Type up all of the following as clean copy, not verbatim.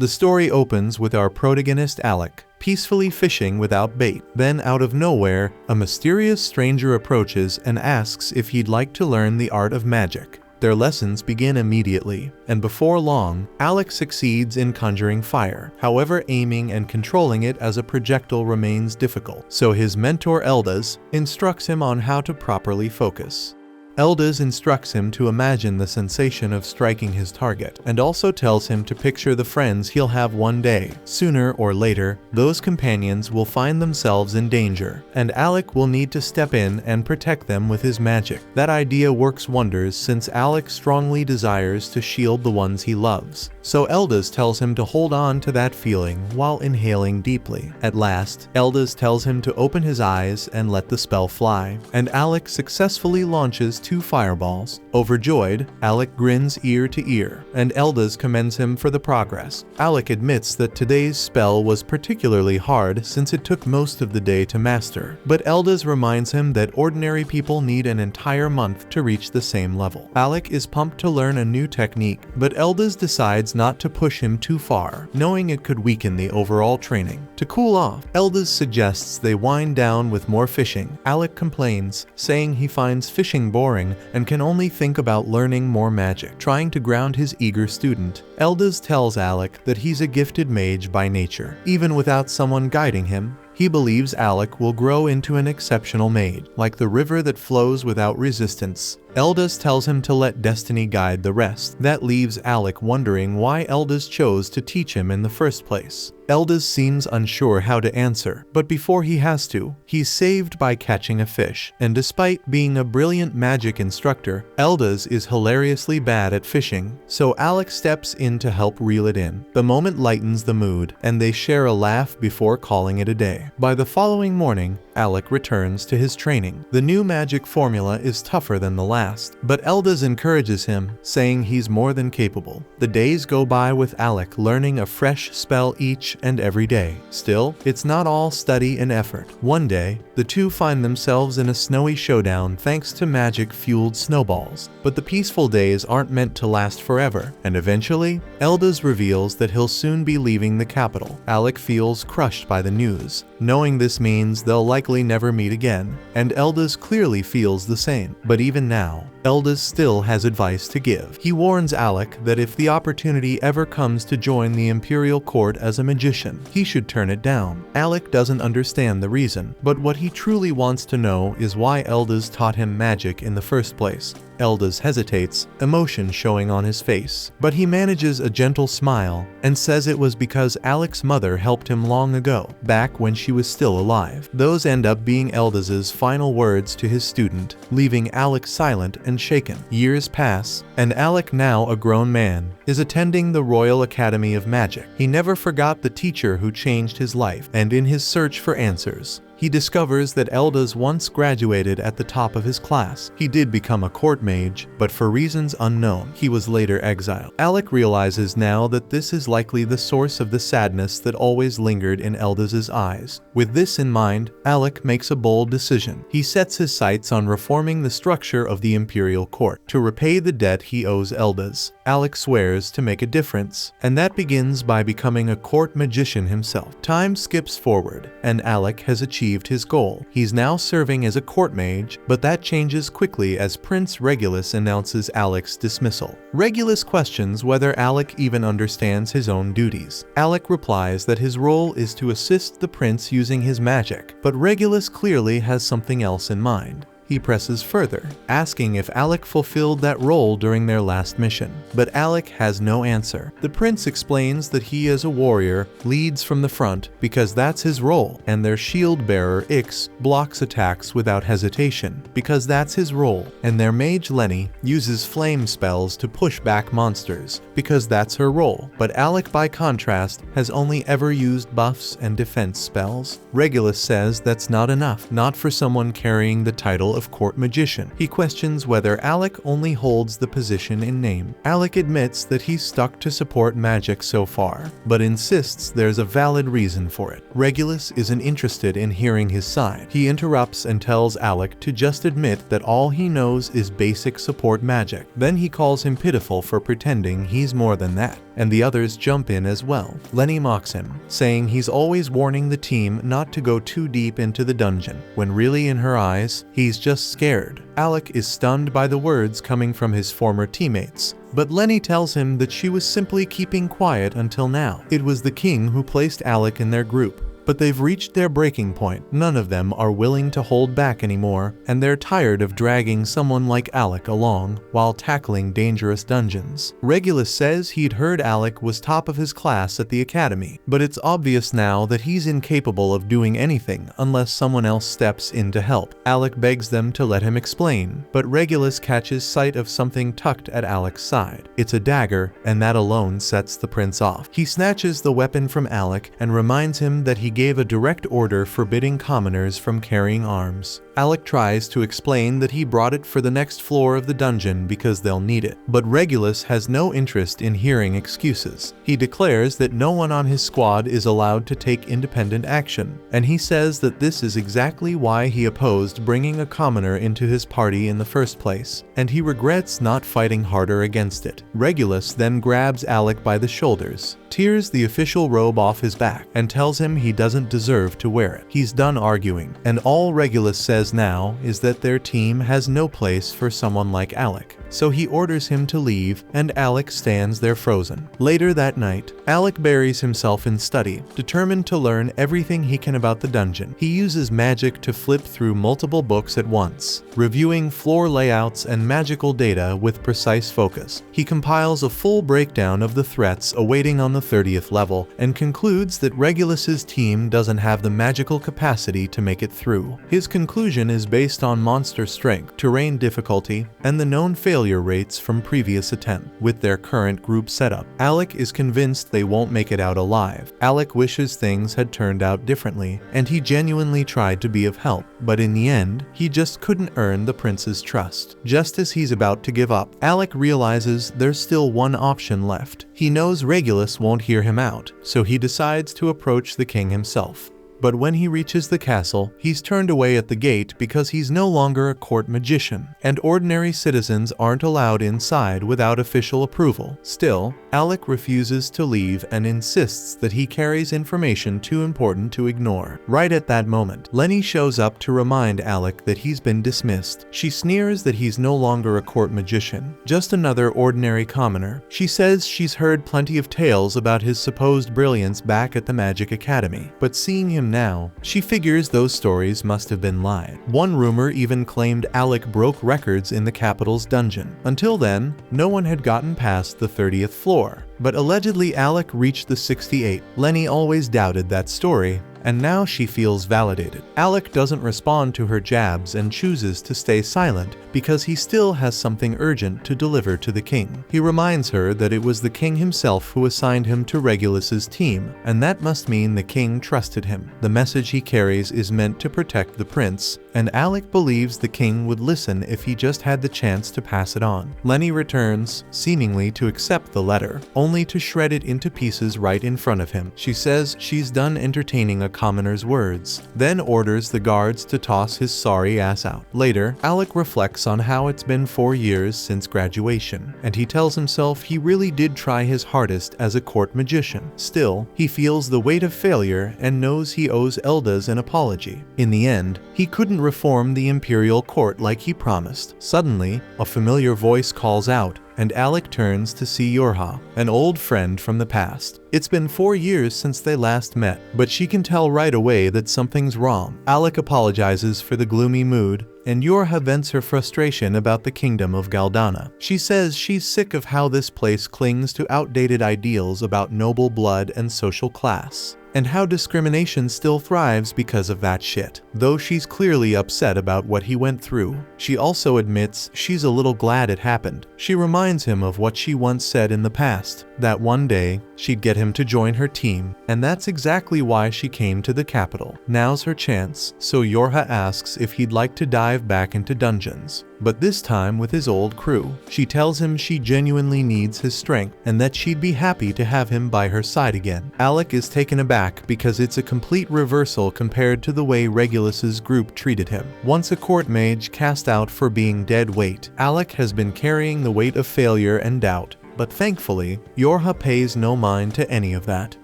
The story opens with our protagonist Alec peacefully fishing without bait. Then, out of nowhere, a mysterious stranger approaches and asks if he'd like to learn the art of magic. Their lessons begin immediately, and before long, Alec succeeds in conjuring fire. However, aiming and controlling it as a projectile remains difficult, so his mentor Eldaz instructs him on how to properly focus. Eldaz instructs him to imagine the sensation of striking his target, and also tells him to picture the friends he'll have one day. Sooner or later, those companions will find themselves in danger, and Alec will need to step in and protect them with his magic. That idea works wonders since Alec strongly desires to shield the ones he loves. So Eldaz tells him to hold on to that feeling while inhaling deeply. At last, Eldaz tells him to open his eyes and let the spell fly, and Alec successfully launches 2 fireballs. Overjoyed, Alec grins ear to ear, and Eldaz commends him for the progress. Alec admits that today's spell was particularly hard since it took most of the day to master, but Eldaz reminds him that ordinary people need an entire month to reach the same level. Alec is pumped to learn a new technique, but Eldaz decides not to push him too far, knowing it could weaken the overall training. To cool off, Eldaz suggests they wind down with more fishing. Alec complains, saying he finds fishing boring and can only think about learning more magic. Trying to ground his eager student, Eldaz tells Alec that he's a gifted mage by nature. Even without someone guiding him, he believes Alec will grow into an exceptional mage, like the river that flows without resistance. Eldaz tells him to let destiny guide the rest. That leaves Alec wondering why Eldaz chose to teach him in the first place. Eldaz seems unsure how to answer, but before he has to, he's saved by catching a fish. And despite being a brilliant magic instructor, Eldaz is hilariously bad at fishing, so Alec steps in to help reel it in. The moment lightens the mood, and they share a laugh before calling it a day. By the following morning, Alec returns to his training. The new magic formula is tougher than the last, but Eldaz encourages him, saying he's more than capable. The days go by with Alec learning a fresh spell each and every day. Still, it's not all study and effort. One day, the two find themselves in a snowy showdown thanks to magic-fueled snowballs. But the peaceful days aren't meant to last forever, and eventually, Eldaz reveals that he'll soon be leaving the capital. Alec feels crushed by the news, knowing this means they'll likely never meet again, and Eldaz clearly feels the same. But even now, Eldaz still has advice to give. He warns Alec that if the opportunity ever comes to join the Imperial Court as a magician, he should turn it down. Alec doesn't understand the reason, but what he truly wants to know is why Eldaz taught him magic in the first place. Eldaz hesitates, emotion showing on his face, but he manages a gentle smile and says it was because Alec's mother helped him long ago, back when she was still alive. Those end up being Eldaz's final words to his student, leaving Alec silent and shaken. Years pass, and Alec, now a grown man, is attending the Royal Academy of Magic. He never forgot the teacher who changed his life, and in his search for answers, he discovers that Eldaz once graduated at the top of his class. He did become a court mage, but for reasons unknown, he was later exiled. Alec realizes now that this is likely the source of the sadness that always lingered in Eldaz's eyes. With this in mind, Alec makes a bold decision. He sets his sights on reforming the structure of the Imperial Court. To repay the debt he owes Eldaz, Alec swears to make a difference, and that begins by becoming a court magician himself. Time skips forward, and Alec has achieved his goal. He's now serving as a court mage, but that changes quickly as Prince Regulus announces Alec's dismissal. Regulus questions whether Alec even understands his own duties. Alec replies that his role is to assist the prince using his magic, but Regulus clearly has something else in mind. He presses further, asking if Alec fulfilled that role during their last mission, but Alec has no answer. The prince explains that he, as a warrior, leads from the front because that's his role, and their shield bearer Ix blocks attacks without hesitation because that's his role, and their mage Lenny uses flame spells to push back monsters because that's her role. But Alec, by contrast, has only ever used buffs and defense spells. Regulus says that's not enough, not for someone carrying the title of of court magician. He questions whether Alec only holds the position in name. Alec admits that he's stuck to support magic so far, but insists there's a valid reason for it. Regulus isn't interested in hearing his side. He interrupts and tells Alec to just admit that all he knows is basic support magic. Then he calls him pitiful for pretending he's more than that, and the others jump in as well. Lenny mocks him, saying he's always warning the team not to go too deep into the dungeon, when really in her eyes, he's just scared. Alec is stunned by the words coming from his former teammates, but Lenny tells him that she was simply keeping quiet until now. It was the king who placed Alec in their group. But they've reached their breaking point. None of them are willing to hold back anymore, and they're tired of dragging someone like Alec along while tackling dangerous dungeons. Regulus says he'd heard Alec was top of his class at the academy, but it's obvious now that he's incapable of doing anything unless someone else steps in to help. Alec begs them to let him explain, but Regulus catches sight of something tucked at Alec's side. It's a dagger, and that alone sets the prince off. He snatches the weapon from Alec and reminds him that he gave a direct order forbidding commoners from carrying arms. Alec tries to explain that he brought it for the next floor of the dungeon because they'll need it, but Regulus has no interest in hearing excuses. He declares that no one on his squad is allowed to take independent action, and he says that this is exactly why he opposed bringing a commoner into his party in the first place, and he regrets not fighting harder against it. Regulus then grabs Alec by the shoulders, tears the official robe off his back, and tells him he doesn't deserve to wear it. He's done arguing, and all Regulus says now is that their team has no place for someone like Alec. So he orders him to leave, and Alec stands there frozen. Later that night, Alec buries himself in study, determined to learn everything he can about the dungeon. He uses magic to flip through multiple books at once, reviewing floor layouts and magical data with precise focus. He compiles a full breakdown of the threats awaiting on the 30th level, and concludes that Regulus's team doesn't have the magical capacity to make it through. His conclusion is based on monster strength, terrain difficulty, and the known failure rates from previous attempts. With their current group setup, Alec is convinced they won't make it out alive. Alec wishes things had turned out differently, and he genuinely tried to be of help, but in the end, he just couldn't earn the prince's trust. Just as he's about to give up, Alec realizes there's still one option left. He knows Regulus won't hear him out, so he decides to approach the king himself. But when he reaches the castle, he's turned away at the gate because he's no longer a court magician, and ordinary citizens aren't allowed inside without official approval. Still, Alec refuses to leave and insists that he carries information too important to ignore. Right at that moment, Lenny shows up to remind Alec that he's been dismissed. She sneers that he's no longer a court magician, just another ordinary commoner. She says she's heard plenty of tales about his supposed brilliance back at the Magic Academy, but seeing him now, she figures those stories must have been lied. One rumor even claimed Alec broke records in the capital's dungeon. Until then, no one had gotten past the 30th floor, but allegedly Alec reached the 68th. Lenny always doubted that story, and now she feels validated. Alec doesn't respond to her jabs and chooses to stay silent because he still has something urgent to deliver to the king. He reminds her that it was the king himself who assigned him to Regulus's team, and that must mean the king trusted him. The message he carries is meant to protect the prince, and Alec believes the king would listen if he just had the chance to pass it on. Lenny returns, seemingly to accept the letter, only to shred it into pieces right in front of him. She says she's done entertaining a commoner's words, then orders the guards to toss his sorry ass out. Later, Alec reflects on how it's been 4 years since graduation, and he tells himself he really did try his hardest as a court magician. Still, he feels the weight of failure and knows he owes Eldas an apology. In the end, he couldn't reform the imperial court like he promised. Suddenly, a familiar voice calls out, and Alec turns to see Yorha, an old friend from the past. It's been 4 years since they last met, but she can tell right away that something's wrong. Alec apologizes for the gloomy mood, and Yorha vents her frustration about the kingdom of Galdana. She says she's sick of how this place clings to outdated ideals about noble blood and social class, and how discrimination still thrives because of that shit. Though she's clearly upset about what he went through, she also admits she's a little glad it happened. She reminds him of what she once said in the past, that one day, she'd get him to join her team, and that's exactly why she came to the capital. Now's her chance, so Yorha asks if he'd like to dive back into dungeons, but this time with his old crew. She tells him she genuinely needs his strength and that she'd be happy to have him by her side again. Alec is taken aback because it's a complete reversal compared to the way Regulus's group treated him. Once a court mage cast out for being dead weight, Alec has been carrying the weight of failure and doubt. But thankfully, Yorha pays no mind to any of that.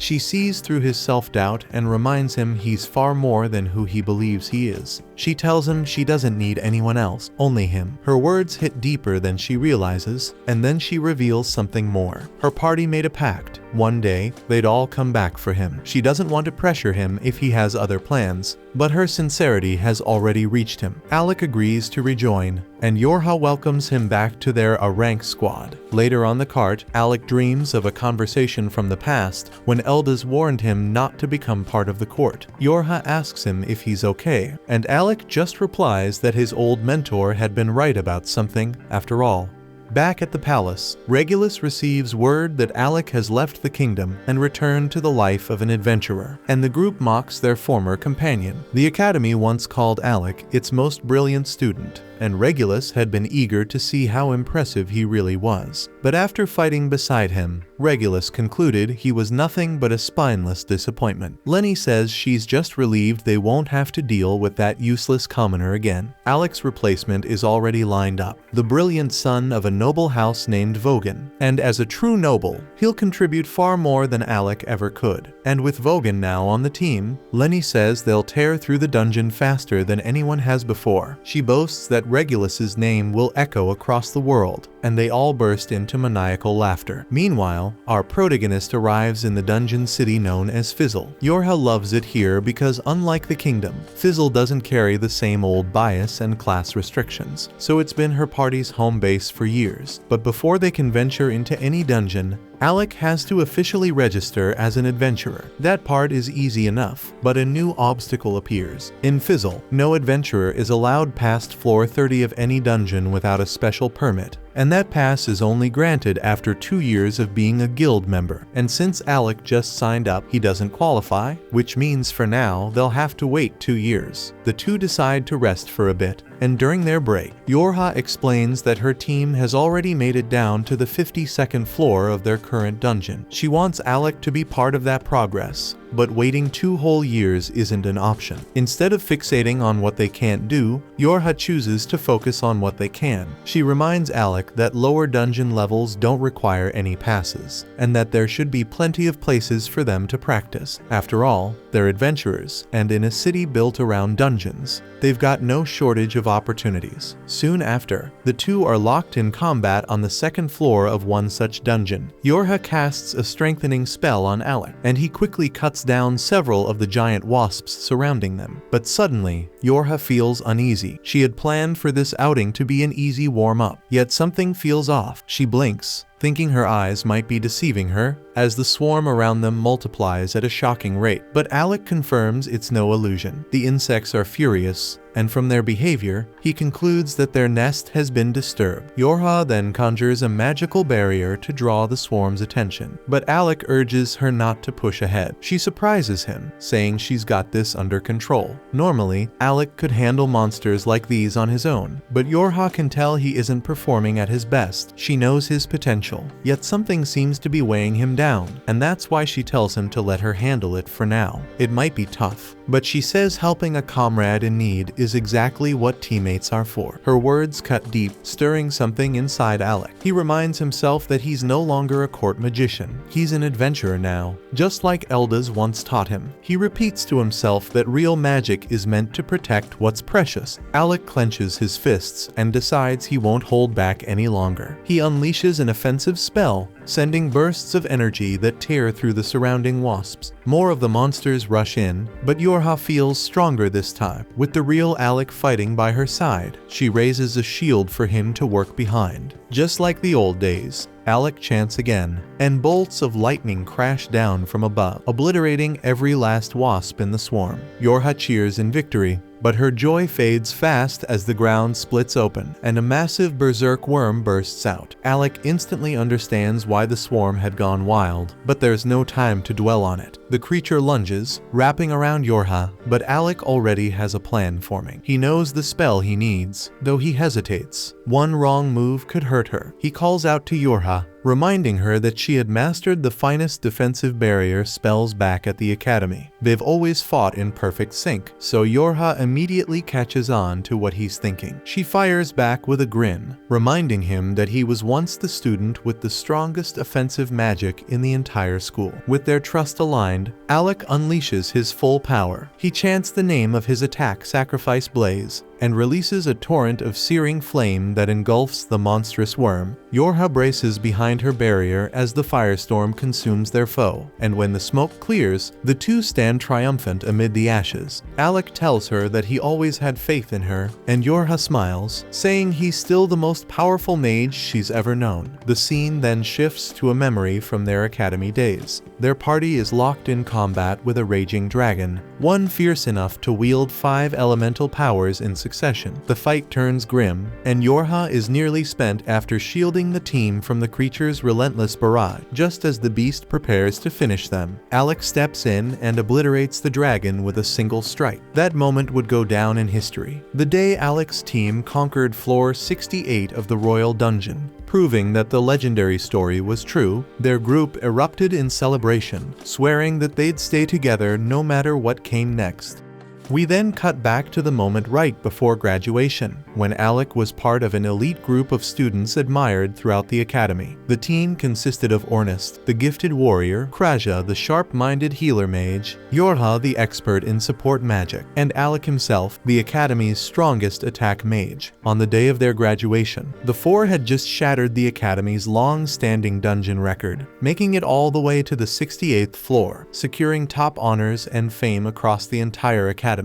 She sees through his self-doubt and reminds him he's far more than who he believes he is. She tells him she doesn't need anyone else, only him. Her words hit deeper than she realizes, and then she reveals something more. Her party made a pact. One day, they'd all come back for him. She doesn't want to pressure him if he has other plans, but her sincerity has already reached him. Alec agrees to rejoin, and Yorha welcomes him back to their rank squad. Later on the cart, Alec dreams of a conversation from the past when Eldas warned him not to become part of the court. Yorha asks him if he's okay, and Alec just replies that his old mentor had been right about something after all. Back at the palace, Regulus receives word that Alec has left the kingdom and returned to the life of an adventurer, and the group mocks their former companion. The academy once called Alec its most brilliant student, and Regulus had been eager to see how impressive he really was. But after fighting beside him, Regulus concluded he was nothing but a spineless disappointment. Lenny says she's just relieved they won't have to deal with that useless commoner again. Alec's replacement is already lined up, the brilliant son of a noble house named Vogan, and as a true noble, he'll contribute far more than Alec ever could. And with Vogan now on the team, Lenny says they'll tear through the dungeon faster than anyone has before. She boasts that Regulus's name will echo across the world, and they all burst into maniacal laughter. Meanwhile, our protagonist arrives in the dungeon city known as Fizzle. Yorha loves it here because unlike the kingdom, Fizzle doesn't carry the same old bias and class restrictions, so it's been her party's home base for years. But before they can venture into any dungeon, Alec has to officially register as an adventurer. That part is easy enough, but a new obstacle appears. In Fizzle, no adventurer is allowed past floor 30 of any dungeon without a special permit, and that pass is only granted after 2 years of being a guild member. And since Alec just signed up, he doesn't qualify, which means for now they'll have to wait 2 years. The two decide to rest for a bit, and during their break, Yorha explains that her team has already made it down to the 52nd floor of their current dungeon. She wants Alec to be part of that progress, but waiting 2 whole years isn't an option. Instead of fixating on what they can't do, Yorha chooses to focus on what they can. She reminds Alec that lower dungeon levels don't require any passes, and that there should be plenty of places for them to practice. After all, they're adventurers, and in a city built around dungeons, they've got no shortage of opportunities. Soon after, the two are locked in combat on the 2nd floor of one such dungeon. Yorha casts a strengthening spell on Alec, and he quickly cuts down several of the giant wasps surrounding them. But suddenly, Yorha feels uneasy. She had planned for this outing to be an easy warm-up, yet something feels off. She blinks, thinking her eyes might be deceiving her, as the swarm around them multiplies at a shocking rate. But Alec confirms it's no illusion. The insects are furious, and from their behavior, he concludes that their nest has been disturbed. Yorha then conjures a magical barrier to draw the swarm's attention, but Alec urges her not to push ahead. She surprises him, saying she's got this under control. Normally, Alec could handle monsters like these on his own, but Yorha can tell he isn't performing at his best. She knows his potential, yet something seems to be weighing him down, and that's why she tells him to let her handle it for now. It might be tough, but she says helping a comrade in need is exactly what teammates are for. Her words cut deep, stirring something inside Alec. He reminds himself that he's no longer a court magician. He's an adventurer now, just like Eldas once taught him. He repeats to himself that real magic is meant to protect what's precious. Alec clenches his fists and decides he won't hold back any longer. He unleashes an offensive spell, sending bursts of energy that tear through the surrounding wasps. More of the monsters rush in, but Yorha feels stronger this time. With the real Alec fighting by her side, she raises a shield for him to work behind. Just like the old days, Alec chants again, and bolts of lightning crash down from above, obliterating every last wasp in the swarm. Yorha cheers in victory, But her joy fades fast as the ground splits open, and a massive berserk worm bursts out. Alec instantly understands why the swarm had gone wild, but there's no time to dwell on it. The creature lunges, wrapping around Yorha, but Alec already has a plan forming. He knows the spell he needs, though he hesitates. One wrong move could hurt her. He calls out to Yorha, reminding her that she had mastered the finest defensive barrier spells back at the academy. They've always fought in perfect sync, so Yorha immediately catches on to what he's thinking. She fires back with a grin, reminding him that he was once the student with the strongest offensive magic in the entire school. With their trust aligned, Alec unleashes his full power. He chants the name of his attack, Sacrifice Blaze, and releases a torrent of searing flame that engulfs the monstrous worm. Yorha braces behind her barrier as the firestorm consumes their foe, and when the smoke clears, the two stand triumphant amid the ashes. Alec tells her that he always had faith in her, and Yorha smiles, saying he's still the most powerful mage she's ever known. The scene then shifts to a memory from their academy days. Their party is locked in combat with a raging dragon, one fierce enough to wield 5 elemental powers in succession. The fight turns grim, and Yorha is nearly spent after shielding the team from the creature's relentless barrage. Just as the beast prepares to finish them, Alec steps in and obliterates the dragon with a single strike. That moment would go down in history. The day Alec's team conquered floor 68 of the Royal Dungeon. Proving that the legendary story was true, their group erupted in celebration, swearing that they'd stay together no matter what came next. We then cut back to the moment right before graduation, when Alec was part of an elite group of students admired throughout the academy. The team consisted of Ornest, the gifted warrior, Kraja, the sharp-minded healer mage, Yorha, the expert in support magic, and Alec himself, the academy's strongest attack mage. On the day of their graduation, the four had just shattered the academy's long-standing dungeon record, making it all the way to the 68th floor, securing top honors and fame across the entire academy.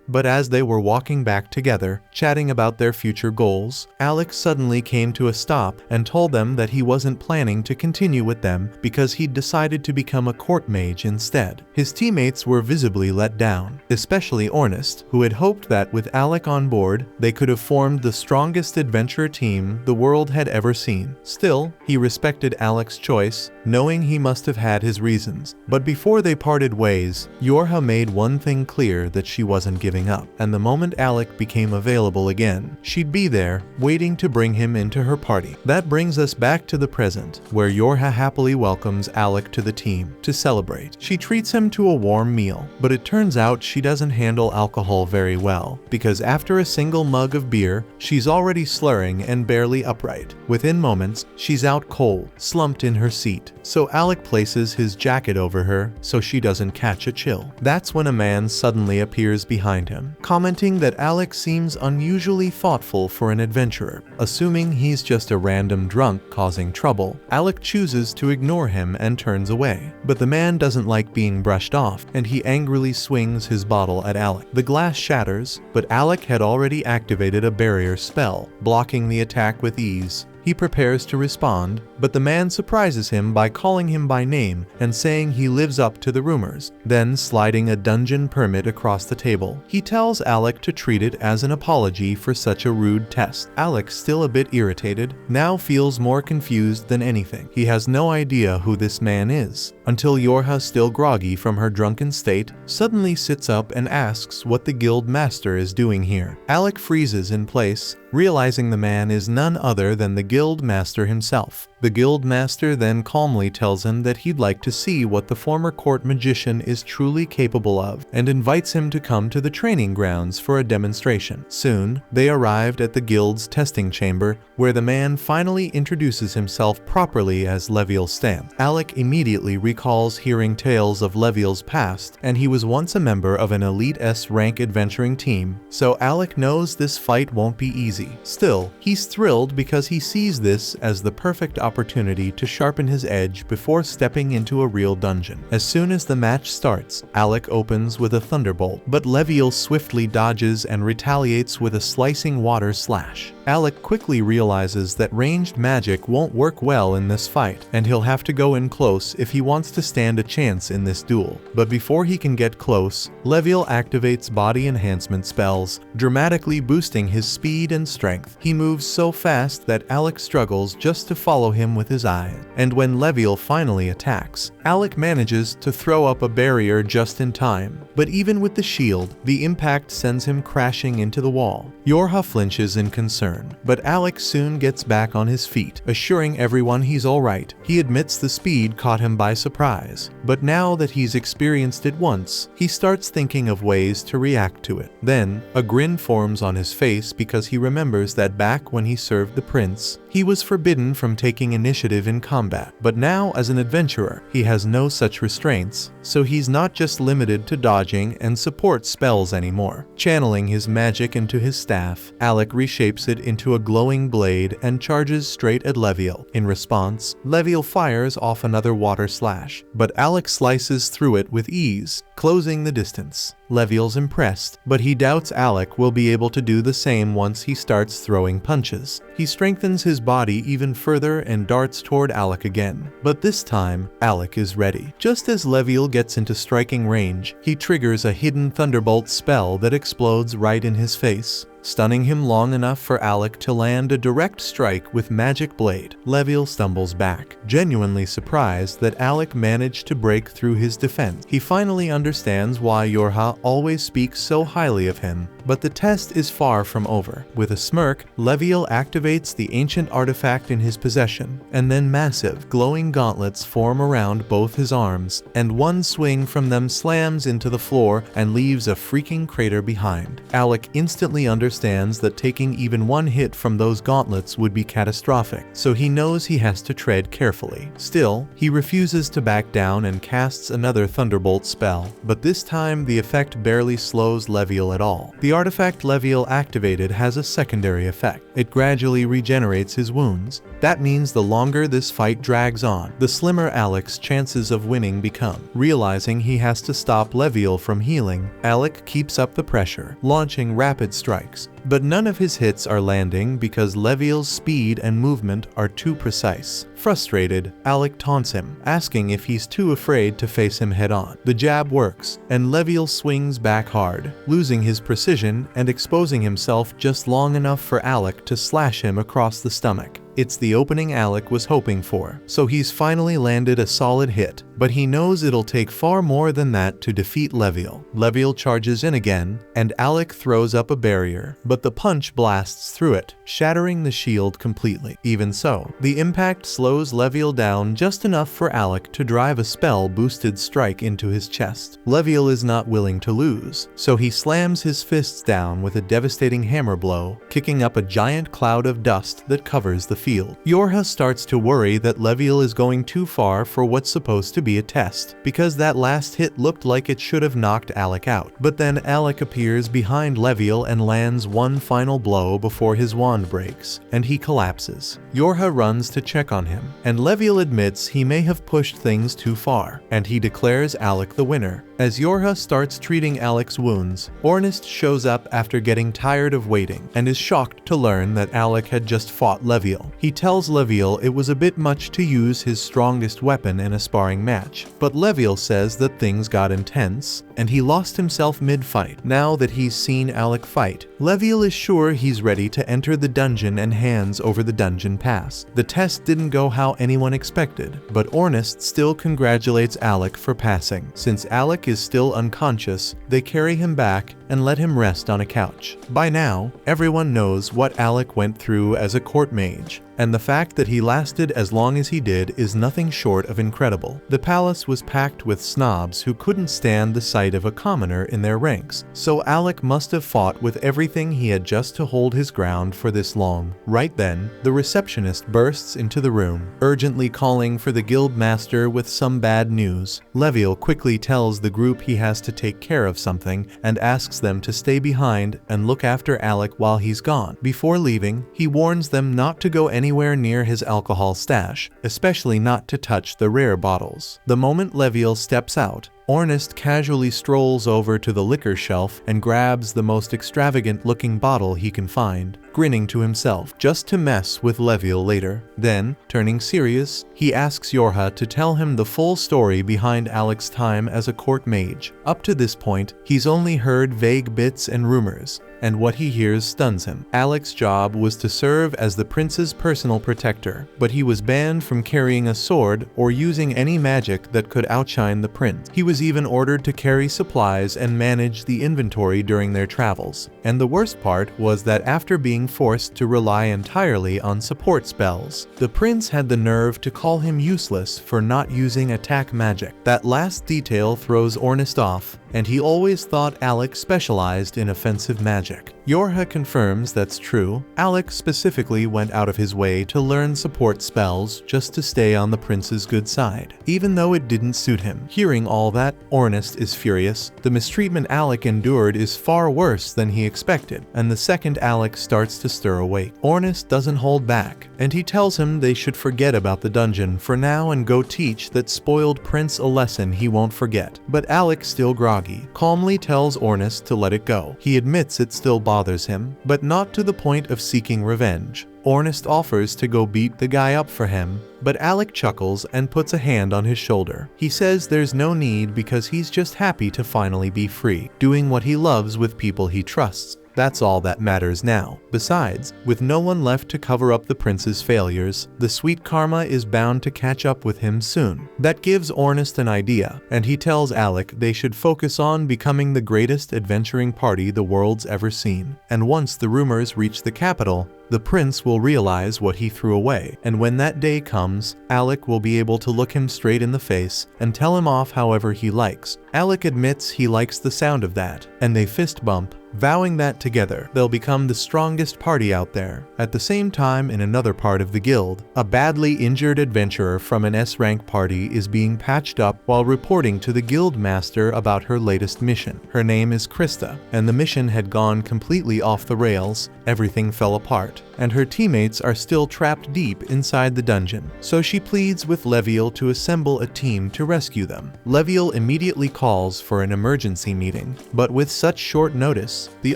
But as they were walking back together, chatting about their future goals, Alec suddenly came to a stop and told them that he wasn't planning to continue with them because he'd decided to become a court mage instead. His teammates were visibly let down, especially Ornest, who had hoped that with Alec on board, they could have formed the strongest adventure team the world had ever seen. Still, he respected Alec's choice, knowing he must have had his reasons. But before they parted ways, Yorha made one thing clear, that she wasn't giving up, and the moment Alec became available again, she'd be there, waiting to bring him into her party. That brings us back to the present, where Yorha happily welcomes Alec to the team to celebrate. She treats him to a warm meal, but it turns out she doesn't handle alcohol very well, because after a single mug of beer, she's already slurring and barely upright. Within moments, she's out cold, slumped in her seat, so Alec places his jacket over her so she doesn't catch a chill. That's when a man suddenly appears behind him, commenting that Alec seems unusually thoughtful for an adventurer. Assuming he's just a random drunk causing trouble, Alec chooses to ignore him and turns away. But the man doesn't like being brushed off, and he angrily swings his bottle at Alec. The glass shatters, but Alec had already activated a barrier spell, blocking the attack with ease. He prepares to respond, but the man surprises him by calling him by name and saying he lives up to the rumors, then sliding a dungeon permit across the table. He tells Alec to treat it as an apology for such a rude test. Alec, still a bit irritated, now feels more confused than anything. He has no idea who this man is, until Yorha, still groggy from her drunken state, suddenly sits up and asks what the guild master is doing here. Alec freezes in place, realizing the man is none other than the guild master himself. The guild master then calmly tells him that he'd like to see what the former court magician is truly capable of, and invites him to come to the training grounds for a demonstration. Soon, they arrived at the guild's testing chamber, where the man finally introduces himself properly as Leviel Stamp. Alec immediately recalls hearing tales of Leviel's past, and he was once a member of an elite S-rank adventuring team, so Alec knows this fight won't be easy. Still, he's thrilled because he sees this as the perfect opportunity to sharpen his edge before stepping into a real dungeon. As soon as the match starts, Alec opens with a thunderbolt, but Leviel swiftly dodges and retaliates with a slicing water slash. Alec quickly realizes that ranged magic won't work well in this fight, and he'll have to go in close if he wants to stand a chance in this duel. But before he can get close, Leviel activates body enhancement spells, dramatically boosting his speed and strength. He moves so fast that Alec struggles just to follow him with his eyes. And when Leviel finally attacks, Alec manages to throw up a barrier just in time. But even with the shield, the impact sends him crashing into the wall. Yorha flinches in concern, but Alec soon gets back on his feet, assuring everyone he's alright. He admits the speed caught him by surprise, but now that he's experienced it once, he starts thinking of ways to react to it. Then, a grin forms on his face because he remembers that back when he served the prince, he was forbidden from taking initiative in combat. But now, as an adventurer, he has no such restraints, so he's not just limited to dodging and support spells anymore. Channeling his magic into his staff, Alec reshapes it into a glowing blade and charges straight at Leviel. In response, Leviel fires off another water slash, but Alec slices through it with ease, closing the distance. Leviel's impressed, but he doubts Alec will be able to do the same once he starts throwing punches. He strengthens his body even further and darts toward Alec again. But this time, Alec is ready. Just as Leviel gets into striking range, he triggers a hidden thunderbolt spell that explodes right in his face, stunning him long enough for Alec to land a direct strike with magic blade. Leviel stumbles back, genuinely surprised that Alec managed to break through his defense. He finally understands why Yorha always speaks so highly of him, but the test is far from over. With a smirk, Leviel activates the ancient artifact in his possession, and then massive, glowing gauntlets form around both his arms, and one swing from them slams into the floor and leaves a freaking crater behind. Alec instantly understands that taking even one hit from those gauntlets would be catastrophic, so he knows he has to tread carefully. Still, he refuses to back down and casts another thunderbolt spell, but this time the effect barely slows Leviel at all. The artifact Leviel activated has a secondary effect. It gradually regenerates his wounds. That means the longer this fight drags on, the slimmer Alec's chances of winning become. Realizing he has to stop Leviel from healing, Alec keeps up the pressure, launching rapid strikes. But none of his hits are landing because Leviel's speed and movement are too precise. Frustrated, Alec taunts him, asking if he's too afraid to face him head-on. The jab works, and Leviel swings back hard, losing his precision and exposing himself just long enough for Alec to slash him across the stomach. It's the opening Alec was hoping for, so he's finally landed a solid hit, but he knows it'll take far more than that to defeat Leviel. Leviel charges in again, and Alec throws up a barrier, but the punch blasts through it, shattering the shield completely. Even so, the impact slows Leviel down just enough for Alec to drive a spell-boosted strike into his chest. Leviel is not willing to lose, so he slams his fists down with a devastating hammer blow, kicking up a giant cloud of dust that covers the field. Yorha starts to worry that Leviel is going too far for what's supposed to be a test, because that last hit looked like it should have knocked Alec out. But then Alec appears behind Leviel and lands one final blow before his wand breaks, and he collapses. Yorha runs to check on him, and Leviel admits he may have pushed things too far, and he declares Alec the winner. As Yorha starts treating Alec's wounds, Ornist shows up after getting tired of waiting, and is shocked to learn that Alec had just fought Leviel. He tells Leviel it was a bit much to use his strongest weapon in a sparring match, but Leviel says that things got intense, and he lost himself mid-fight. Now that he's seen Alec fight, Leviel is sure he's ready to enter the dungeon and hands over the dungeon pass. The test didn't go how anyone expected, but Ornist still congratulates Alec for passing. Since Alec is still unconscious, they carry him back and let him rest on a couch. By now, everyone knows what Alec went through as a court mage, and the fact that he lasted as long as he did is nothing short of incredible. The palace was packed with snobs who couldn't stand the sight of a commoner in their ranks, so Alec must have fought with everything he had just to hold his ground for this long. Right then, the receptionist bursts into the room, urgently calling for the guild master with some bad news. Leviel quickly tells the group he has to take care of something and asks them to stay behind and look after Alec while he's gone. Before leaving, he warns them not to go any anywhere near his alcohol stash, especially not to touch the rare bottles. The moment Leviel steps out, Ornest casually strolls over to the liquor shelf and grabs the most extravagant-looking bottle he can find, grinning to himself, just to mess with Leviel later. Then, turning serious, he asks Yorha to tell him the full story behind Alec's time as a court mage. Up to this point, he's only heard vague bits and rumors, and what he hears stuns him. Alec's job was to serve as the prince's personal protector, but he was banned from carrying a sword or using any magic that could outshine the prince. He was even ordered to carry supplies and manage the inventory during their travels. And the worst part was that after being forced to rely entirely on support spells, the prince had the nerve to call him useless for not using attack magic. That last detail throws Ornest off, and he always thought Alec specialized in offensive magic. Yorha confirms that's true. Alec specifically went out of his way to learn support spells just to stay on the prince's good side, even though it didn't suit him. Hearing all that, Ornest is furious. The mistreatment Alec endured is far worse than he expected, and the second Alec starts to stir awake, Ornest doesn't hold back, and he tells him they should forget about the dungeon for now and go teach that spoiled prince a lesson he won't forget. But Alec, still groggy, calmly tells Ornest to let it go. He admits it still bothers him, but not to the point of seeking revenge. Ornest offers to go beat the guy up for him, but Alec chuckles and puts a hand on his shoulder. He says there's no need because he's just happy to finally be free, doing what he loves with people he trusts. That's all that matters now. Besides, with no one left to cover up the prince's failures, the sweet karma is bound to catch up with him soon. That gives Ornest an idea, and he tells Alec they should focus on becoming the greatest adventuring party the world's ever seen. And once the rumors reach the capital, the prince will realize what he threw away, and when that day comes, Alec will be able to look him straight in the face and tell him off however he likes. Alec admits he likes the sound of that, and they fist bump, vowing that together they'll become the strongest party out there. At the same time, in another part of the guild, a badly injured adventurer from an S-rank party is being patched up while reporting to the guild master about her latest mission. Her name is Krista, and the mission had gone completely off the rails. Everything fell apart, and her teammates are still trapped deep inside the dungeon. So she pleads with Leviel to assemble a team to rescue them. Leviel immediately calls for an emergency meeting, but with such short notice, the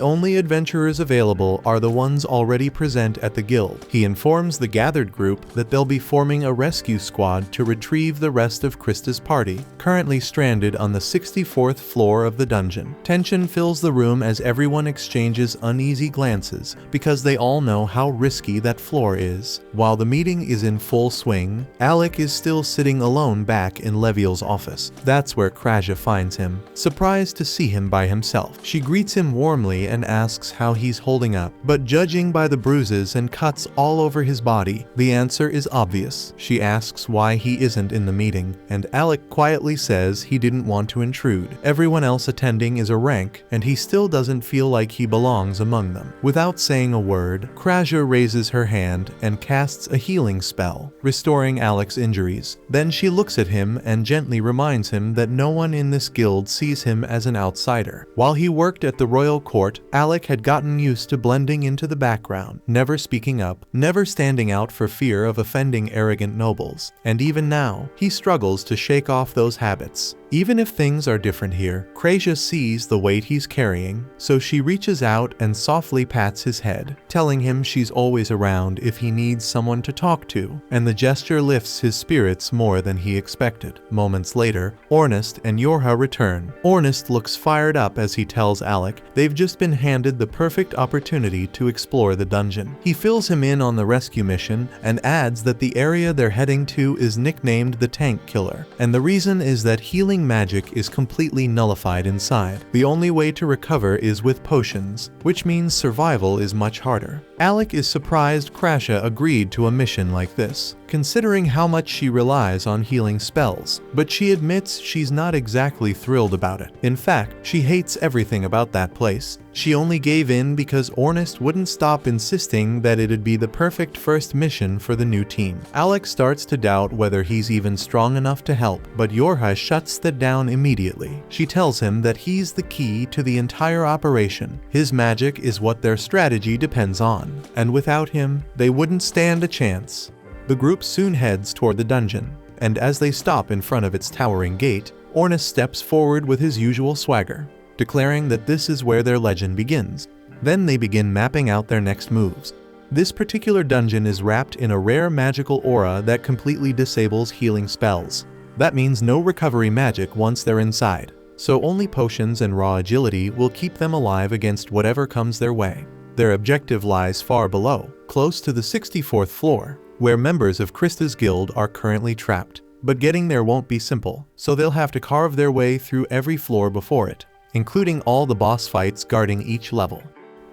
only adventurers available are the ones already present at the guild. He informs the gathered group that they'll be forming a rescue squad to retrieve the rest of Krista's party, currently stranded on the 64th floor of the dungeon. Tension fills the room as everyone exchanges uneasy glances, because they all know how risky that floor is. While the meeting is in full swing, Alec is still sitting alone back in Leviel's office. That's where Kraja finds him, surprised to see him by himself. She greets him warmly and asks how he's holding up, but judging by the bruises and cuts all over his body, the answer is obvious. She asks why he isn't in the meeting, and Alec quietly says he didn't want to intrude. Everyone else attending is a rank, and he still doesn't feel like he belongs among them. Without saying a word, Kraja raises her hand and casts a healing spell, restoring Alec's injuries. Then she looks at him and gently reminds him that no one in this guild sees him as an outsider. While he worked at the royal court, Alec had gotten used to blending into the background, never speaking up, never standing out for fear of offending arrogant nobles. And even now, he struggles to shake off those habits. Even if things are different here, Kraja sees the weight he's carrying, so she reaches out and softly pats his head, telling him she's always around if he needs someone to talk to, and the gesture lifts his spirits more than he expected. Moments later, Ornest and Yorha return. Ornest looks fired up as he tells Alec they've just been handed the perfect opportunity to explore the dungeon. He fills him in on the rescue mission and adds that the area they're heading to is nicknamed the Tank Killer, and the reason is that healing magic is completely nullified inside. The only way to recover is with potions, which means survival is much harder. Alec is surprised Kraja agreed to a mission like this, considering how much she relies on healing spells, but she admits she's not exactly thrilled about it. In fact, she hates everything about that place. She only gave in because Ornest wouldn't stop insisting that it'd be the perfect first mission for the new team. Alec starts to doubt whether he's even strong enough to help, but Yorha shuts that down immediately. She tells him that he's the key to the entire operation. His magic is what their strategy depends on. one, and without him, they wouldn't stand a chance. The group soon heads toward the dungeon, and as they stop in front of its towering gate, Ornus steps forward with his usual swagger, declaring that this is where their legend begins. Then they begin mapping out their next moves. This particular dungeon is wrapped in a rare magical aura that completely disables healing spells. That means no recovery magic once they're inside, so only potions and raw agility will keep them alive against whatever comes their way. Their objective lies far below, close to the 64th floor, where members of Krista's guild are currently trapped. But getting there won't be simple, so they'll have to carve their way through every floor before it, including all the boss fights guarding each level.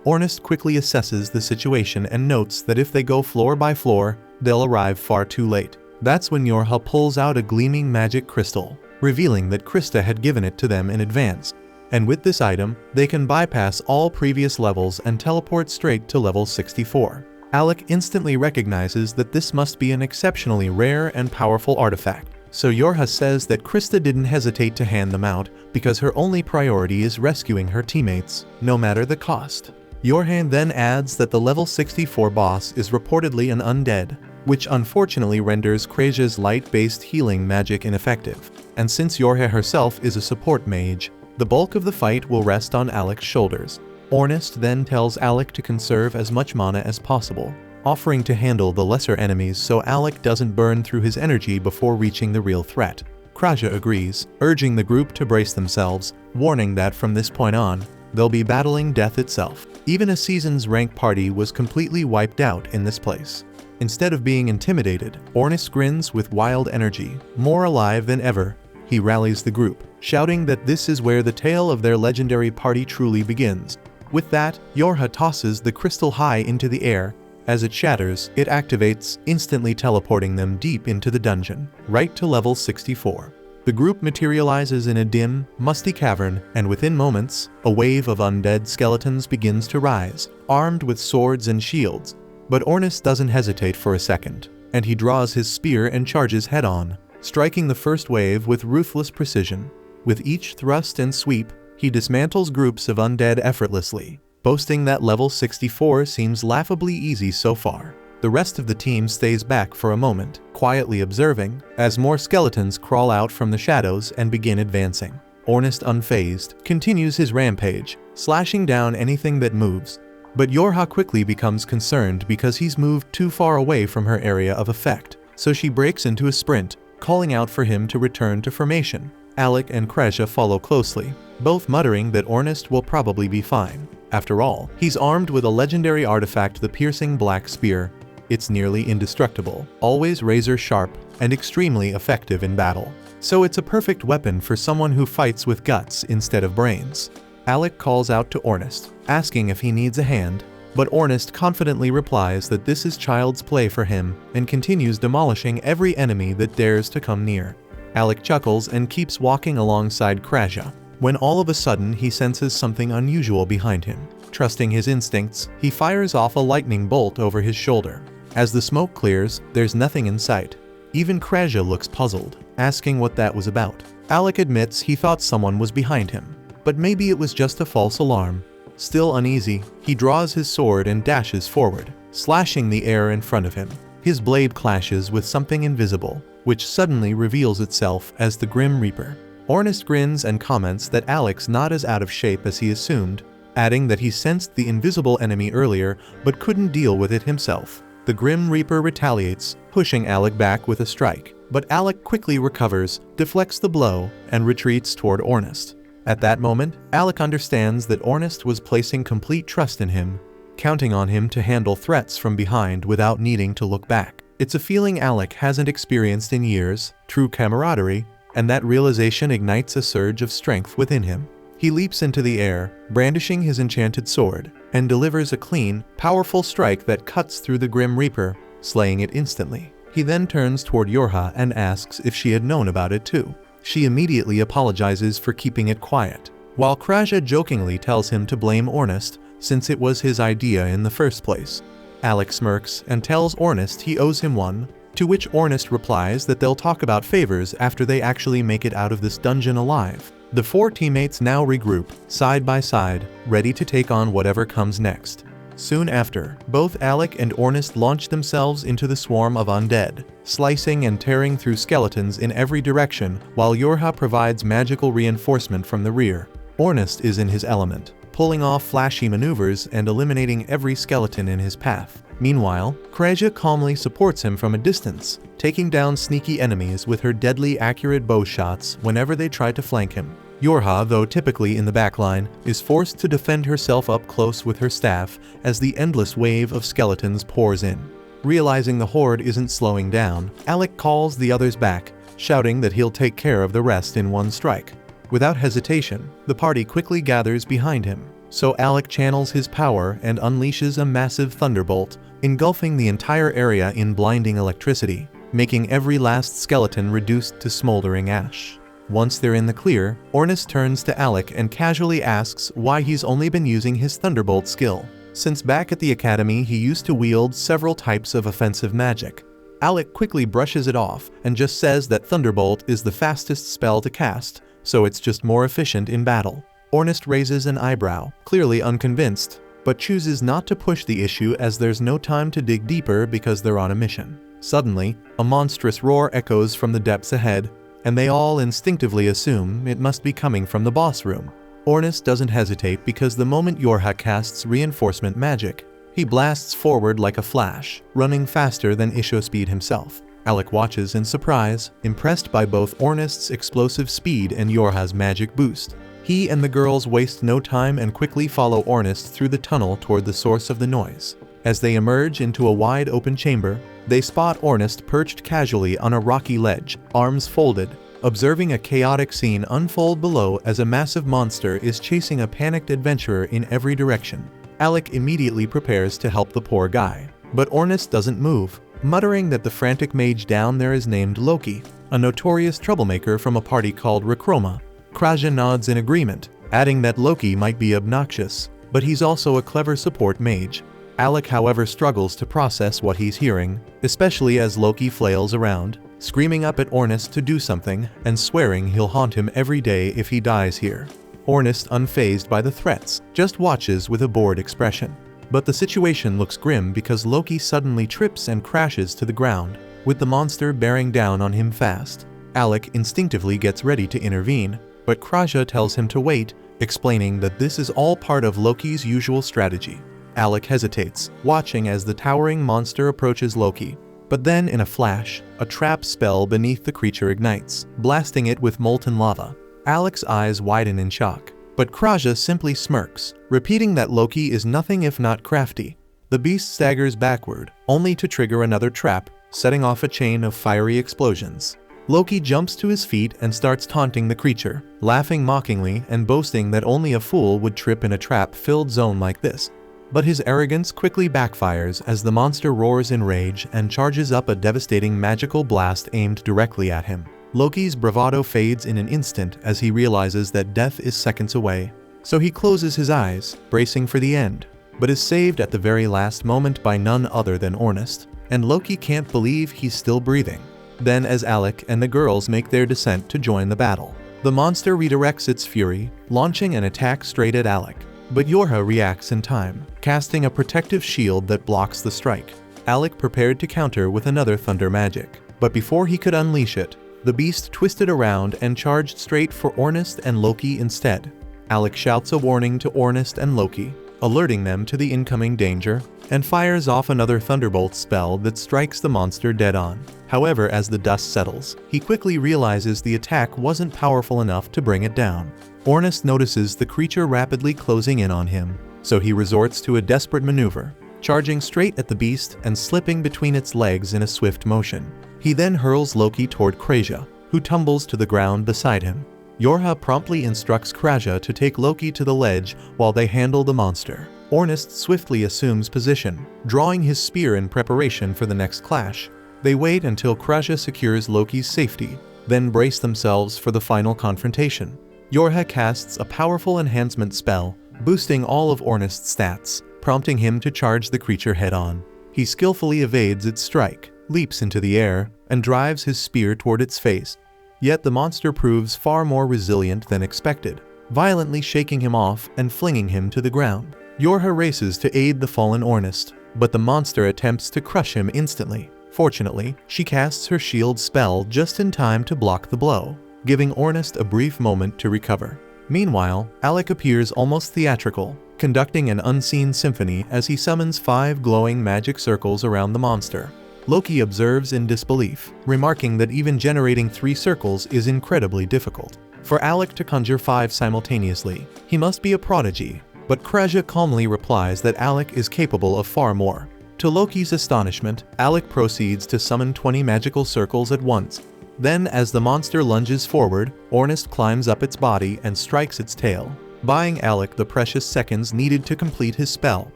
Ornus quickly assesses the situation and notes that if they go floor by floor, they'll arrive far too late. That's when Yorha pulls out a gleaming magic crystal, revealing that Krista had given it to them in advance. And with this item, they can bypass all previous levels and teleport straight to level 64. Alec instantly recognizes that this must be an exceptionally rare and powerful artifact, so Yorha says that Krista didn't hesitate to hand them out because her only priority is rescuing her teammates, no matter the cost. Yorha then adds that the level 64 boss is reportedly an undead, which unfortunately renders Krasia's light-based healing magic ineffective. And since Yorha herself is a support mage, the bulk of the fight will rest on Alec's shoulders. Ornus then tells Alec to conserve as much mana as possible, offering to handle the lesser enemies so Alec doesn't burn through his energy before reaching the real threat. Krasia agrees, urging the group to brace themselves, warning that from this point on, they'll be battling death itself. Even a season's rank party was completely wiped out in this place. Instead of being intimidated, Ornus grins with wild energy, more alive than ever. He rallies the group, shouting that this is where the tale of their legendary party truly begins. With that, Yorha tosses the crystal high into the air. As it shatters, it activates, instantly teleporting them deep into the dungeon, right to level 64. The group materializes in a dim, musty cavern, and within moments, a wave of undead skeletons begins to rise, armed with swords and shields. But Ornus doesn't hesitate for a second, and he draws his spear and charges head-on, striking the first wave with ruthless precision. With each thrust and sweep, he dismantles groups of undead effortlessly, boasting that level 64 seems laughably easy so far. The rest of the team stays back for a moment, quietly observing, as more skeletons crawl out from the shadows and begin advancing. Ornus, unfazed, continues his rampage, slashing down anything that moves. But Yorha quickly becomes concerned because he's moved too far away from her area of effect, so she breaks into a sprint, calling out for him to return to formation. Alec and Krasia follow closely, both muttering that Ornus will probably be fine. After all, he's armed with a legendary artifact, the piercing black spear. It's nearly indestructible, always razor sharp, and extremely effective in battle. So it's a perfect weapon for someone who fights with guts instead of brains. Alec calls out to Ornus, asking if he needs a hand, but Ornus confidently replies that this is child's play for him and continues demolishing every enemy that dares to come near. Alec chuckles and keeps walking alongside Krasia, when all of a sudden he senses something unusual behind him. Trusting his instincts, he fires off a lightning bolt over his shoulder. As the smoke clears, there's nothing in sight. Even Krasia looks puzzled, asking what that was about. Alec admits he thought someone was behind him, but maybe it was just a false alarm. Still uneasy, he draws his sword and dashes forward, slashing the air in front of him. His blade clashes with something invisible, which suddenly reveals itself as the Grim Reaper. Ornus grins and comments that Alec's not as out of shape as he assumed, adding that he sensed the invisible enemy earlier but couldn't deal with it himself. The Grim Reaper retaliates, pushing Alec back with a strike, but Alec quickly recovers, deflects the blow, and retreats toward Ornus. At that moment, Alec understands that Ornus was placing complete trust in him, counting on him to handle threats from behind without needing to look back. It's a feeling Alec hasn't experienced in years, true camaraderie, and that realization ignites a surge of strength within him. He leaps into the air, brandishing his enchanted sword, and delivers a clean, powerful strike that cuts through the Grim Reaper, slaying it instantly. He then turns toward Yorha and asks if she had known about it too. She immediately apologizes for keeping it quiet, while Krasia jokingly tells him to blame Ornus, since it was his idea in the first place. Alec smirks and tells Ornus he owes him one, to which Ornus replies that they'll talk about favors after they actually make it out of this dungeon alive. The four teammates now regroup, side by side, ready to take on whatever comes next. Soon after, both Alec and Ornest launch themselves into the swarm of undead, slicing and tearing through skeletons in every direction, while Yorha provides magical reinforcement from the rear. Ornest is in his element, pulling off flashy maneuvers and eliminating every skeleton in his path. Meanwhile, Kreja calmly supports him from a distance, taking down sneaky enemies with her deadly accurate bow shots whenever they try to flank him. Yorha, though typically in the backline, is forced to defend herself up close with her staff as the endless wave of skeletons pours in. Realizing the horde isn't slowing down, Alec calls the others back, shouting that he'll take care of the rest in one strike. Without hesitation, the party quickly gathers behind him, so Alec channels his power and unleashes a massive thunderbolt, engulfing the entire area in blinding electricity, making every last skeleton reduced to smoldering ash. Once they're in the clear, Ornest turns to Alec and casually asks why he's only been using his Thunderbolt skill, since back at the academy he used to wield several types of offensive magic. Alec quickly brushes it off and just says that Thunderbolt is the fastest spell to cast, so it's just more efficient in battle. Ornest raises an eyebrow, clearly unconvinced, but chooses not to push the issue as there's no time to dig deeper because they're on a mission. Suddenly, a monstrous roar echoes from the depths ahead, and they all instinctively assume it must be coming from the boss room. Ornest doesn't hesitate because the moment Yorha casts reinforcement magic, he blasts forward like a flash, running faster than Ishospeed himself. Alec watches in surprise, impressed by both Ornest's explosive speed and Yorha's magic boost. He and the girls waste no time and quickly follow Ornest through the tunnel toward the source of the noise. As they emerge into a wide open chamber, they spot Ornest perched casually on a rocky ledge, arms folded, observing a chaotic scene unfold below as a massive monster is chasing a panicked adventurer in every direction. Alec immediately prepares to help the poor guy, but Ornest doesn't move, muttering that the frantic mage down there is named Loki, a notorious troublemaker from a party called Recroma. Kraja nods in agreement, adding that Loki might be obnoxious, but he's also a clever support mage. Alec, however, struggles to process what he's hearing, especially as Loki flails around, screaming up at Ornest to do something and swearing he'll haunt him every day if he dies here. Ornest, unfazed by the threats, just watches with a bored expression. But the situation looks grim because Loki suddenly trips and crashes to the ground, with the monster bearing down on him fast. Alec instinctively gets ready to intervene, but Kraja tells him to wait, explaining that this is all part of Loki's usual strategy. Alec hesitates, watching as the towering monster approaches Loki. But then, in a flash, a trap spell beneath the creature ignites, blasting it with molten lava. Alec's eyes widen in shock, but Kraja simply smirks, repeating that Loki is nothing if not crafty. The beast staggers backward, only to trigger another trap, setting off a chain of fiery explosions. Loki jumps to his feet and starts taunting the creature, laughing mockingly and boasting that only a fool would trip in a trap-filled zone like this. But his arrogance quickly backfires as the monster roars in rage and charges up a devastating magical blast aimed directly at him. Loki's bravado fades in an instant as he realizes that death is seconds away. So he closes his eyes, bracing for the end, but is saved at the very last moment by none other than Ornest, and Loki can't believe he's still breathing. Then, as Alec and the girls make their descent to join the battle, the monster redirects its fury, launching an attack straight at Alec. But Yorha reacts in time, casting a protective shield that blocks the strike. Alec prepared to counter with another thunder magic, but before he could unleash it, the beast twisted around and charged straight for Ornest and Loki instead. Alec shouts a warning to Ornest and Loki, alerting them to the incoming danger, and fires off another thunderbolt spell that strikes the monster dead on. However, as the dust settles, he quickly realizes the attack wasn't powerful enough to bring it down. Ornest notices the creature rapidly closing in on him, so he resorts to a desperate maneuver, charging straight at the beast and slipping between its legs in a swift motion. He then hurls Loki toward Kraja, who tumbles to the ground beside him. Yorha promptly instructs Kraja to take Loki to the ledge while they handle the monster. Ornest swiftly assumes position, drawing his spear in preparation for the next clash. They wait until Kraja secures Loki's safety, then brace themselves for the final confrontation. Yorha casts a powerful enhancement spell, boosting all of Ornest's stats, prompting him to charge the creature head-on. He skillfully evades its strike, leaps into the air, and drives his spear toward its face. Yet the monster proves far more resilient than expected, violently shaking him off and flinging him to the ground. Yorha races to aid the fallen Ornest, but the monster attempts to crush him instantly. Fortunately, she casts her shield spell just in time to block the blow, giving Ornest a brief moment to recover. Meanwhile, Alec appears almost theatrical, conducting an unseen symphony as he summons 5 glowing magic circles around the monster. Loki observes in disbelief, remarking that even generating 3 circles is incredibly difficult. For Alec to conjure 5 simultaneously, he must be a prodigy, but Kraja calmly replies that Alec is capable of far more. To Loki's astonishment, Alec proceeds to summon 20 magical circles at once. Then, as the monster lunges forward, Ornest climbs up its body and strikes its tail, buying Alec the precious seconds needed to complete his spell.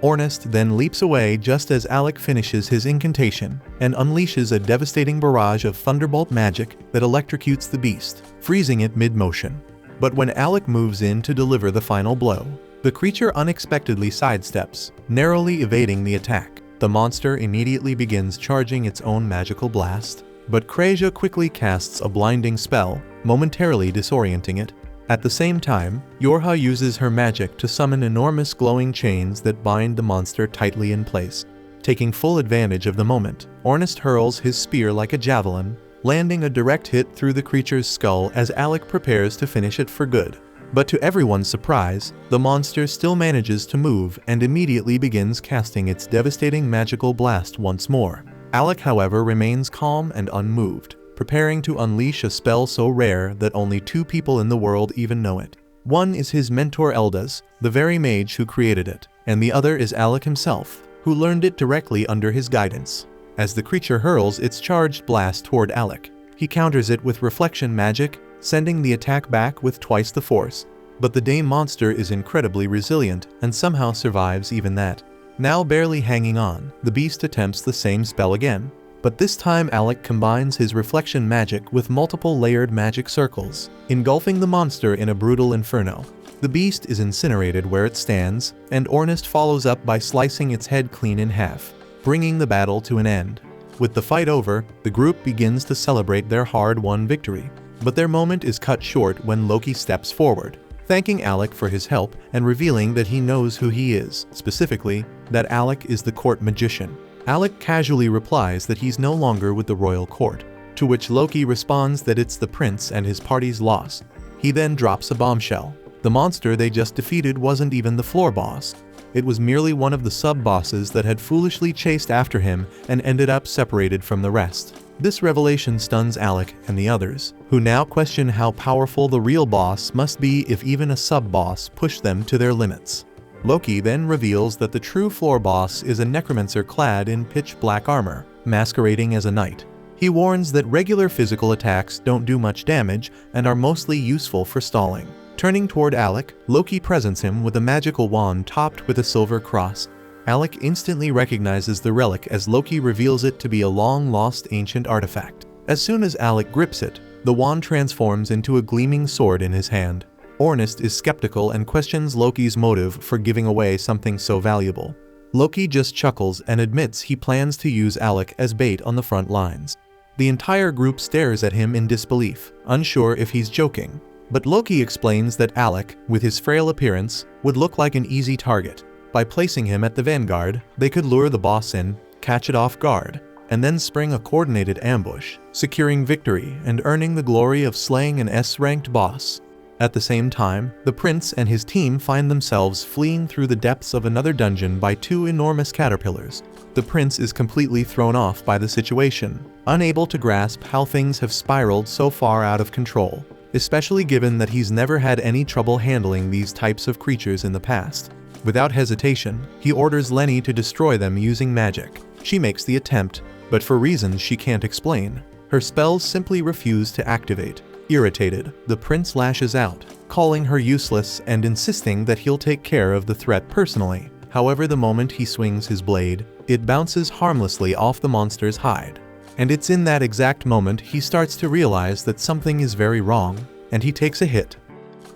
Ornest then leaps away just as Alec finishes his incantation and unleashes a devastating barrage of thunderbolt magic that electrocutes the beast, freezing it mid-motion. But when Alec moves in to deliver the final blow, the creature unexpectedly sidesteps, narrowly evading the attack. The monster immediately begins charging its own magical blast, but Kraja quickly casts a blinding spell, momentarily disorienting it. At the same time, Yorha uses her magic to summon enormous glowing chains that bind the monster tightly in place. Taking full advantage of the moment, Ornest hurls his spear like a javelin, landing a direct hit through the creature's skull as Alec prepares to finish it for good. But to everyone's surprise, the monster still manages to move and immediately begins casting its devastating magical blast once more. Alec, however, remains calm and unmoved, preparing to unleash a spell so rare that only 2 people in the world even know it. One is his mentor Eldas, the very mage who created it, and the other is Alec himself, who learned it directly under his guidance. As the creature hurls its charged blast toward Alec, he counters it with reflection magic, sending the attack back with twice the force. But the Dame monster is incredibly resilient and somehow survives even that. Now barely hanging on, the beast attempts the same spell again. But this time Alec combines his reflection magic with multiple layered magic circles, engulfing the monster in a brutal inferno. The beast is incinerated where it stands, and Ornest follows up by slicing its head clean in half, bringing the battle to an end. With the fight over, the group begins to celebrate their hard-won victory. But their moment is cut short when Loki steps forward, thanking Alec for his help and revealing that he knows who he is, specifically, that Alec is the court magician. Alec casually replies that he's no longer with the royal court, to which Loki responds that it's the prince and his party's loss. He then drops a bombshell. The monster they just defeated wasn't even the floor boss. It was merely one of the sub-bosses that had foolishly chased after him and ended up separated from the rest. This revelation stuns Alec and the others, who now question how powerful the real boss must be if even a sub-boss pushed them to their limits. Loki then reveals that the true floor boss is a necromancer clad in pitch-black armor, masquerading as a knight. He warns that regular physical attacks don't do much damage and are mostly useful for stalling. Turning toward Alec, Loki presents him with a magical wand topped with a silver cross. Alec instantly recognizes the relic as Loki reveals it to be a long-lost ancient artifact. As soon as Alec grips it, the wand transforms into a gleaming sword in his hand. Ornest is skeptical and questions Loki's motive for giving away something so valuable. Loki just chuckles and admits he plans to use Alec as bait on the front lines. The entire group stares at him in disbelief, unsure if he's joking. But Loki explains that Alec, with his frail appearance, would look like an easy target. By placing him at the vanguard, they could lure the boss in, catch it off guard, and then spring a coordinated ambush, securing victory and earning the glory of slaying an S-ranked boss. At the same time, the prince and his team find themselves fleeing through the depths of another dungeon by 2 enormous caterpillars. The prince is completely thrown off by the situation, unable to grasp how things have spiraled so far out of control, especially given that he's never had any trouble handling these types of creatures in the past. Without hesitation, he orders Lenny to destroy them using magic. She makes the attempt, but for reasons she can't explain, her spells simply refuse to activate. Irritated, the prince lashes out, calling her useless and insisting that he'll take care of the threat personally. However, the moment he swings his blade, it bounces harmlessly off the monster's hide. And it's in that exact moment he starts to realize that something is very wrong, and he takes a hit.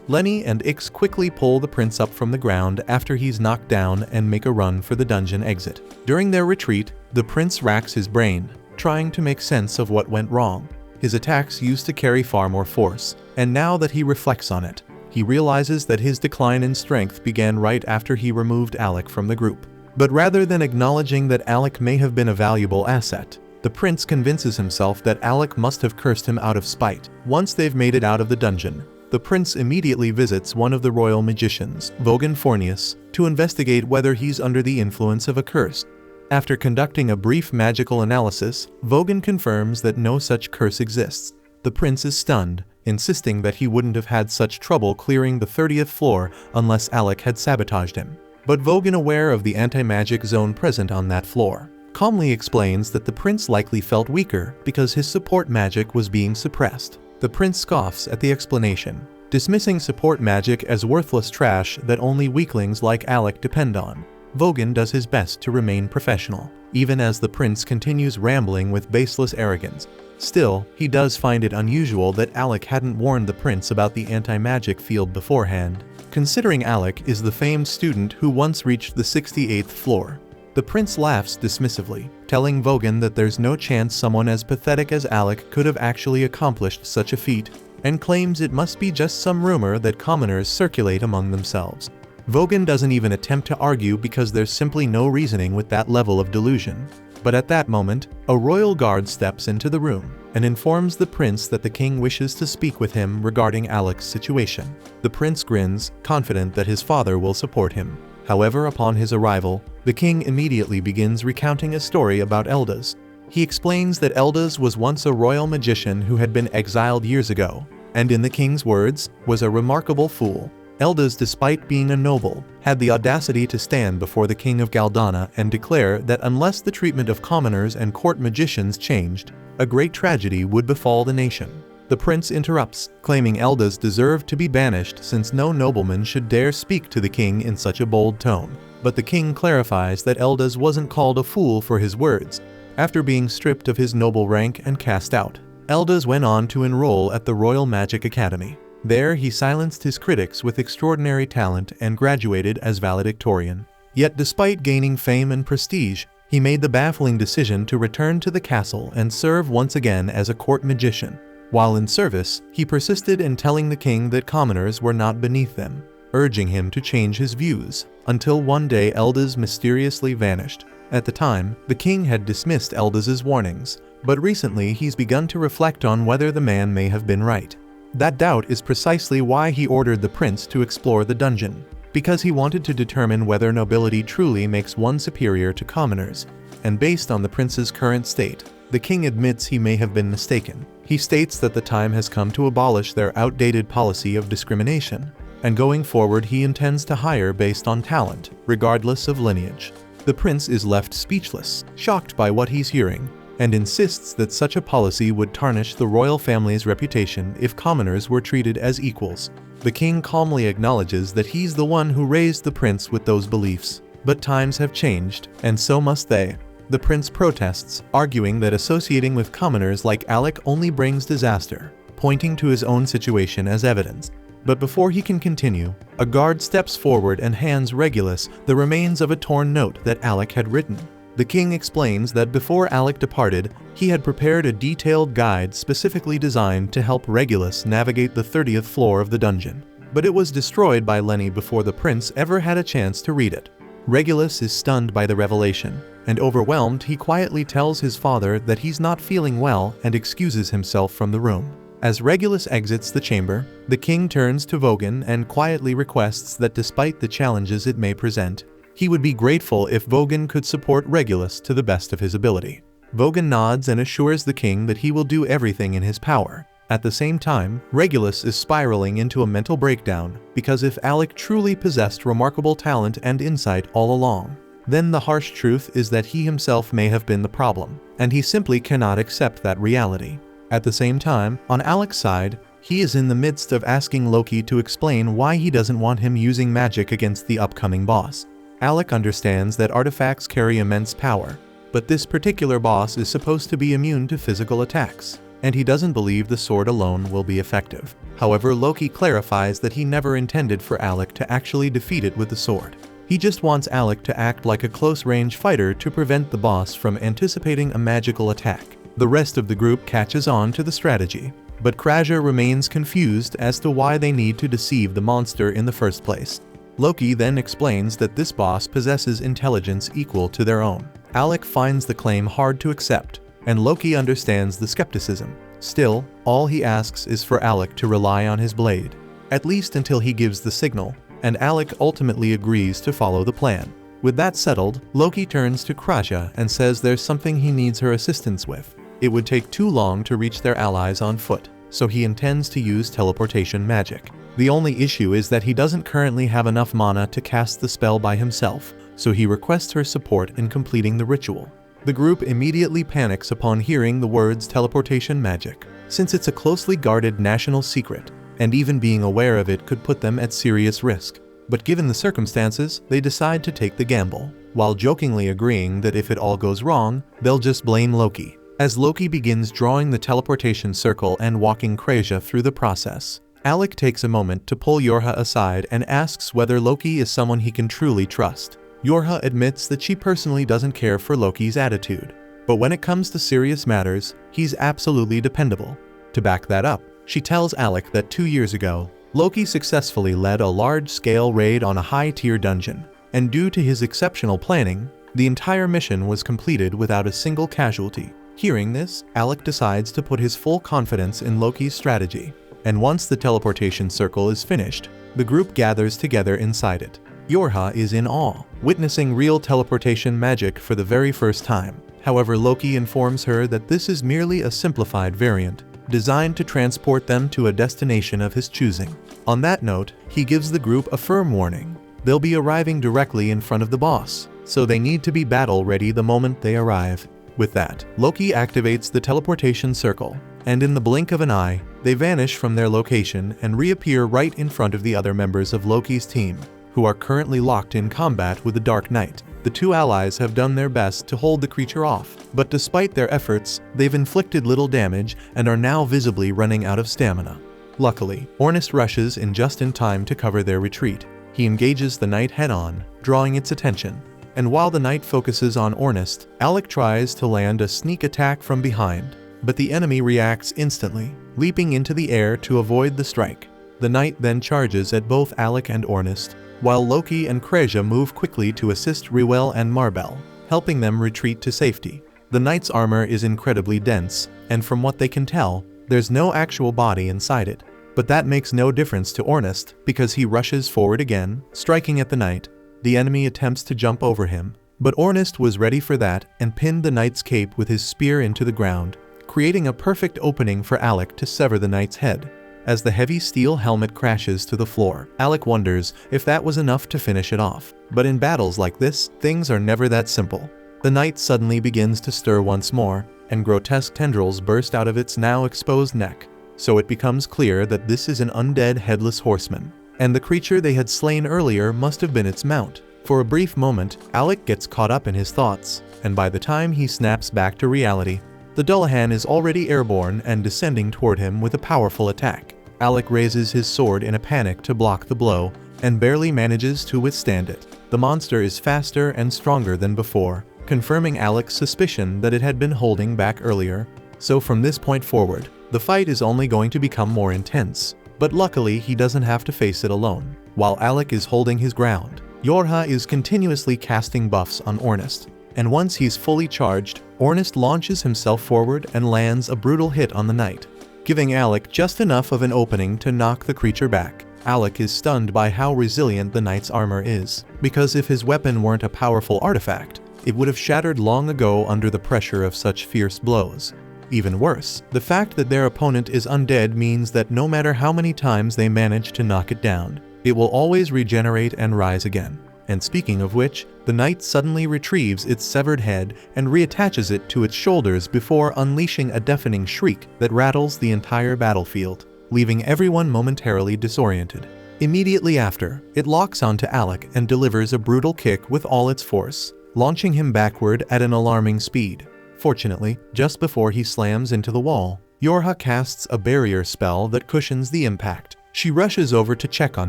Lenny and Ix quickly pull the prince up from the ground after he's knocked down and make a run for the dungeon exit. During their retreat, the prince racks his brain, trying to make sense of what went wrong. His attacks used to carry far more force, and now that he reflects on it, He realizes that his decline in strength began right after he removed Alec from the group. But rather than acknowledging that Alec may have been a valuable asset, the prince convinces himself that Alec must have cursed him out of spite. Once they've made it out of the dungeon, the prince immediately visits one of the royal magicians, Vogan Fornius, to investigate whether he's under the influence of a curse. After conducting a brief magical analysis, Vogan confirms that no such curse exists. The prince is stunned, insisting that he wouldn't have had such trouble clearing the 30th floor unless Alec had sabotaged him. But Vogan, aware of the anti-magic zone present on that floor, calmly explains that the prince likely felt weaker because his support magic was being suppressed. The prince scoffs at the explanation, dismissing support magic as worthless trash that only weaklings like Alec depend on. Vogan does his best to remain professional, even as the prince continues rambling with baseless arrogance. Still, he does find it unusual that Alec hadn't warned the prince about the anti-magic field beforehand, considering Alec is the famed student who once reached the 68th floor. The prince laughs dismissively, telling Vogan that there's no chance someone as pathetic as Alec could have actually accomplished such a feat, and claims it must be just some rumor that commoners circulate among themselves. Vogan doesn't even attempt to argue because there's simply no reasoning with that level of delusion. But at that moment, a royal guard steps into the room and informs the prince that the king wishes to speak with him regarding Alec's situation. The prince grins, confident that his father will support him. However, upon his arrival, the king immediately begins recounting a story about Eldaz. He explains that Eldaz was once a royal magician who had been exiled years ago, and in the king's words, was a remarkable fool. Eldaz, despite being a noble, had the audacity to stand before the king of Galdana and declare that unless the treatment of commoners and court magicians changed, a great tragedy would befall the nation. The prince interrupts, claiming Eldaz deserved to be banished since no nobleman should dare speak to the king in such a bold tone. But the king clarifies that Eldaz wasn't called a fool for his words. After being stripped of his noble rank and cast out, Eldaz went on to enroll at the Royal Magic Academy. There he silenced his critics with extraordinary talent and graduated as valedictorian. Yet despite gaining fame and prestige, he made the baffling decision to return to the castle and serve once again as a court magician. While in service, he persisted in telling the king that commoners were not beneath them, urging him to change his views, until one day Eldaz mysteriously vanished. At the time, the king had dismissed Eldaz's warnings, but recently he's begun to reflect on whether the man may have been right. That doubt is precisely why he ordered the prince to explore the dungeon, because he wanted to determine whether nobility truly makes one superior to commoners, and based on the prince's current state, the king admits he may have been mistaken. He states that the time has come to abolish their outdated policy of discrimination, and going forward he intends to hire based on talent, regardless of lineage. The prince is left speechless, shocked by what he's hearing, and insists that such a policy would tarnish the royal family's reputation if commoners were treated as equals. The king calmly acknowledges that he's the one who raised the prince with those beliefs. But times have changed, and so must they. The prince protests, arguing that associating with commoners like Alec only brings disaster, pointing to his own situation as evidence. But before he can continue, a guard steps forward and hands Regulus the remains of a torn note that Alec had written. The king explains that before Alec departed, he had prepared a detailed guide specifically designed to help Regulus navigate the 30th floor of the dungeon. But it was destroyed by Lenny before the prince ever had a chance to read it. Regulus is stunned by the revelation, and overwhelmed he quietly tells his father that he's not feeling well and excuses himself from the room. As Regulus exits the chamber, the king turns to Vogan and quietly requests that despite the challenges it may present, he would be grateful if Vogan could support Regulus to the best of his ability. Vogan nods and assures the king that he will do everything in his power. At the same time, Regulus is spiraling into a mental breakdown, because if Alec truly possessed remarkable talent and insight all along, then the harsh truth is that he himself may have been the problem, and he simply cannot accept that reality. At the same time, on Alec's side, he is in the midst of asking Loki to explain why he doesn't want him using magic against the upcoming boss. Alec understands that artifacts carry immense power, but this particular boss is supposed to be immune to physical attacks, and he doesn't believe the sword alone will be effective. However, Loki clarifies that he never intended for Alec to actually defeat it with the sword. He just wants Alec to act like a close-range fighter to prevent the boss from anticipating a magical attack. The rest of the group catches on to the strategy. but Kraja remains confused as to why they need to deceive the monster in the first place. Loki then explains that this boss possesses intelligence equal to their own. Alec finds the claim hard to accept, and Loki understands the skepticism. Still, all he asks is for Alec to rely on his blade, at least until he gives the signal, and Alec ultimately agrees to follow the plan. With that settled, Loki turns to Kraja and says there's something he needs her assistance with. It would take too long to reach their allies on foot, so he intends to use teleportation magic. The only issue is that he doesn't currently have enough mana to cast the spell by himself, so he requests her support in completing the ritual. The group immediately panics upon hearing the words teleportation magic, since it's a closely guarded national secret, and even being aware of it could put them at serious risk. But given the circumstances, they decide to take the gamble, while jokingly agreeing that if it all goes wrong, they'll just blame Loki. As Loki begins drawing the teleportation circle and walking Kraja through the process, Alec takes a moment to pull Yorha aside and asks whether Loki is someone he can truly trust. Yorha admits that she personally doesn't care for Loki's attitude, but when it comes to serious matters, he's absolutely dependable. To back that up, she tells Alec that 2 years ago, Loki successfully led a large-scale raid on a high-tier dungeon, and due to his exceptional planning, the entire mission was completed without a single casualty. Hearing this, Alec decides to put his full confidence in Loki's strategy, and once the teleportation circle is finished, the group gathers together inside it. Yorha is in awe, witnessing real teleportation magic for the very first time. However, Loki informs her that this is merely a simplified variant, designed to transport them to a destination of his choosing. On that note, he gives the group a firm warning. They'll be arriving directly in front of the boss, so they need to be battle-ready the moment they arrive. With that, Loki activates the teleportation circle, and in the blink of an eye, they vanish from their location and reappear right in front of the other members of Loki's team, who are currently locked in combat with the Dark Knight. The two allies have done their best to hold the creature off, but despite their efforts, they've inflicted little damage and are now visibly running out of stamina. Luckily, Ornist rushes in just in time to cover their retreat. He engages the knight head-on, drawing its attention, and while the knight focuses on Ornist, Alec tries to land a sneak attack from behind, but the enemy reacts instantly, leaping into the air to avoid the strike. The knight then charges at both Alec and Ornist, while Loki and Kraja move quickly to assist Reuel and Marbel, helping them retreat to safety. The knight's armor is incredibly dense, and from what they can tell, there's no actual body inside it. But that makes no difference to Ornist, because he rushes forward again, striking at the knight. The enemy attempts to jump over him, but Ornist was ready for that and pinned the knight's cape with his spear into the ground, creating a perfect opening for Alec to sever the knight's head. As the heavy steel helmet crashes to the floor, Alec wonders if that was enough to finish it off. But in battles like this, things are never that simple. The knight suddenly begins to stir once more, and grotesque tendrils burst out of its now exposed neck. So it becomes clear that this is an undead headless horseman, and the creature they had slain earlier must have been its mount. For a brief moment, Alec gets caught up in his thoughts, and by the time he snaps back to reality, the Dullahan is already airborne and descending toward him with a powerful attack. Alec raises his sword in a panic to block the blow, and barely manages to withstand it. The monster is faster and stronger than before, confirming Alec's suspicion that it had been holding back earlier. So from this point forward, the fight is only going to become more intense. But luckily, he doesn't have to face it alone. While Alec is holding his ground, Yorha is continuously casting buffs on Ornist, and once he's fully charged, Ornist launches himself forward and lands a brutal hit on the knight, giving Alec just enough of an opening to knock the creature back. Alec is stunned by how resilient the knight's armor is, because if his weapon weren't a powerful artifact, it would have shattered long ago under the pressure of such fierce blows. Even worse, the fact that their opponent is undead means that no matter how many times they manage to knock it down, it will always regenerate and rise again. And speaking of which, the knight suddenly retrieves its severed head and reattaches it to its shoulders before unleashing a deafening shriek that rattles the entire battlefield, leaving everyone momentarily disoriented. Immediately after, it locks onto Alec and delivers a brutal kick with all its force, launching him backward at an alarming speed. Fortunately, just before he slams into the wall, Yorha casts a barrier spell that cushions the impact. She rushes over to check on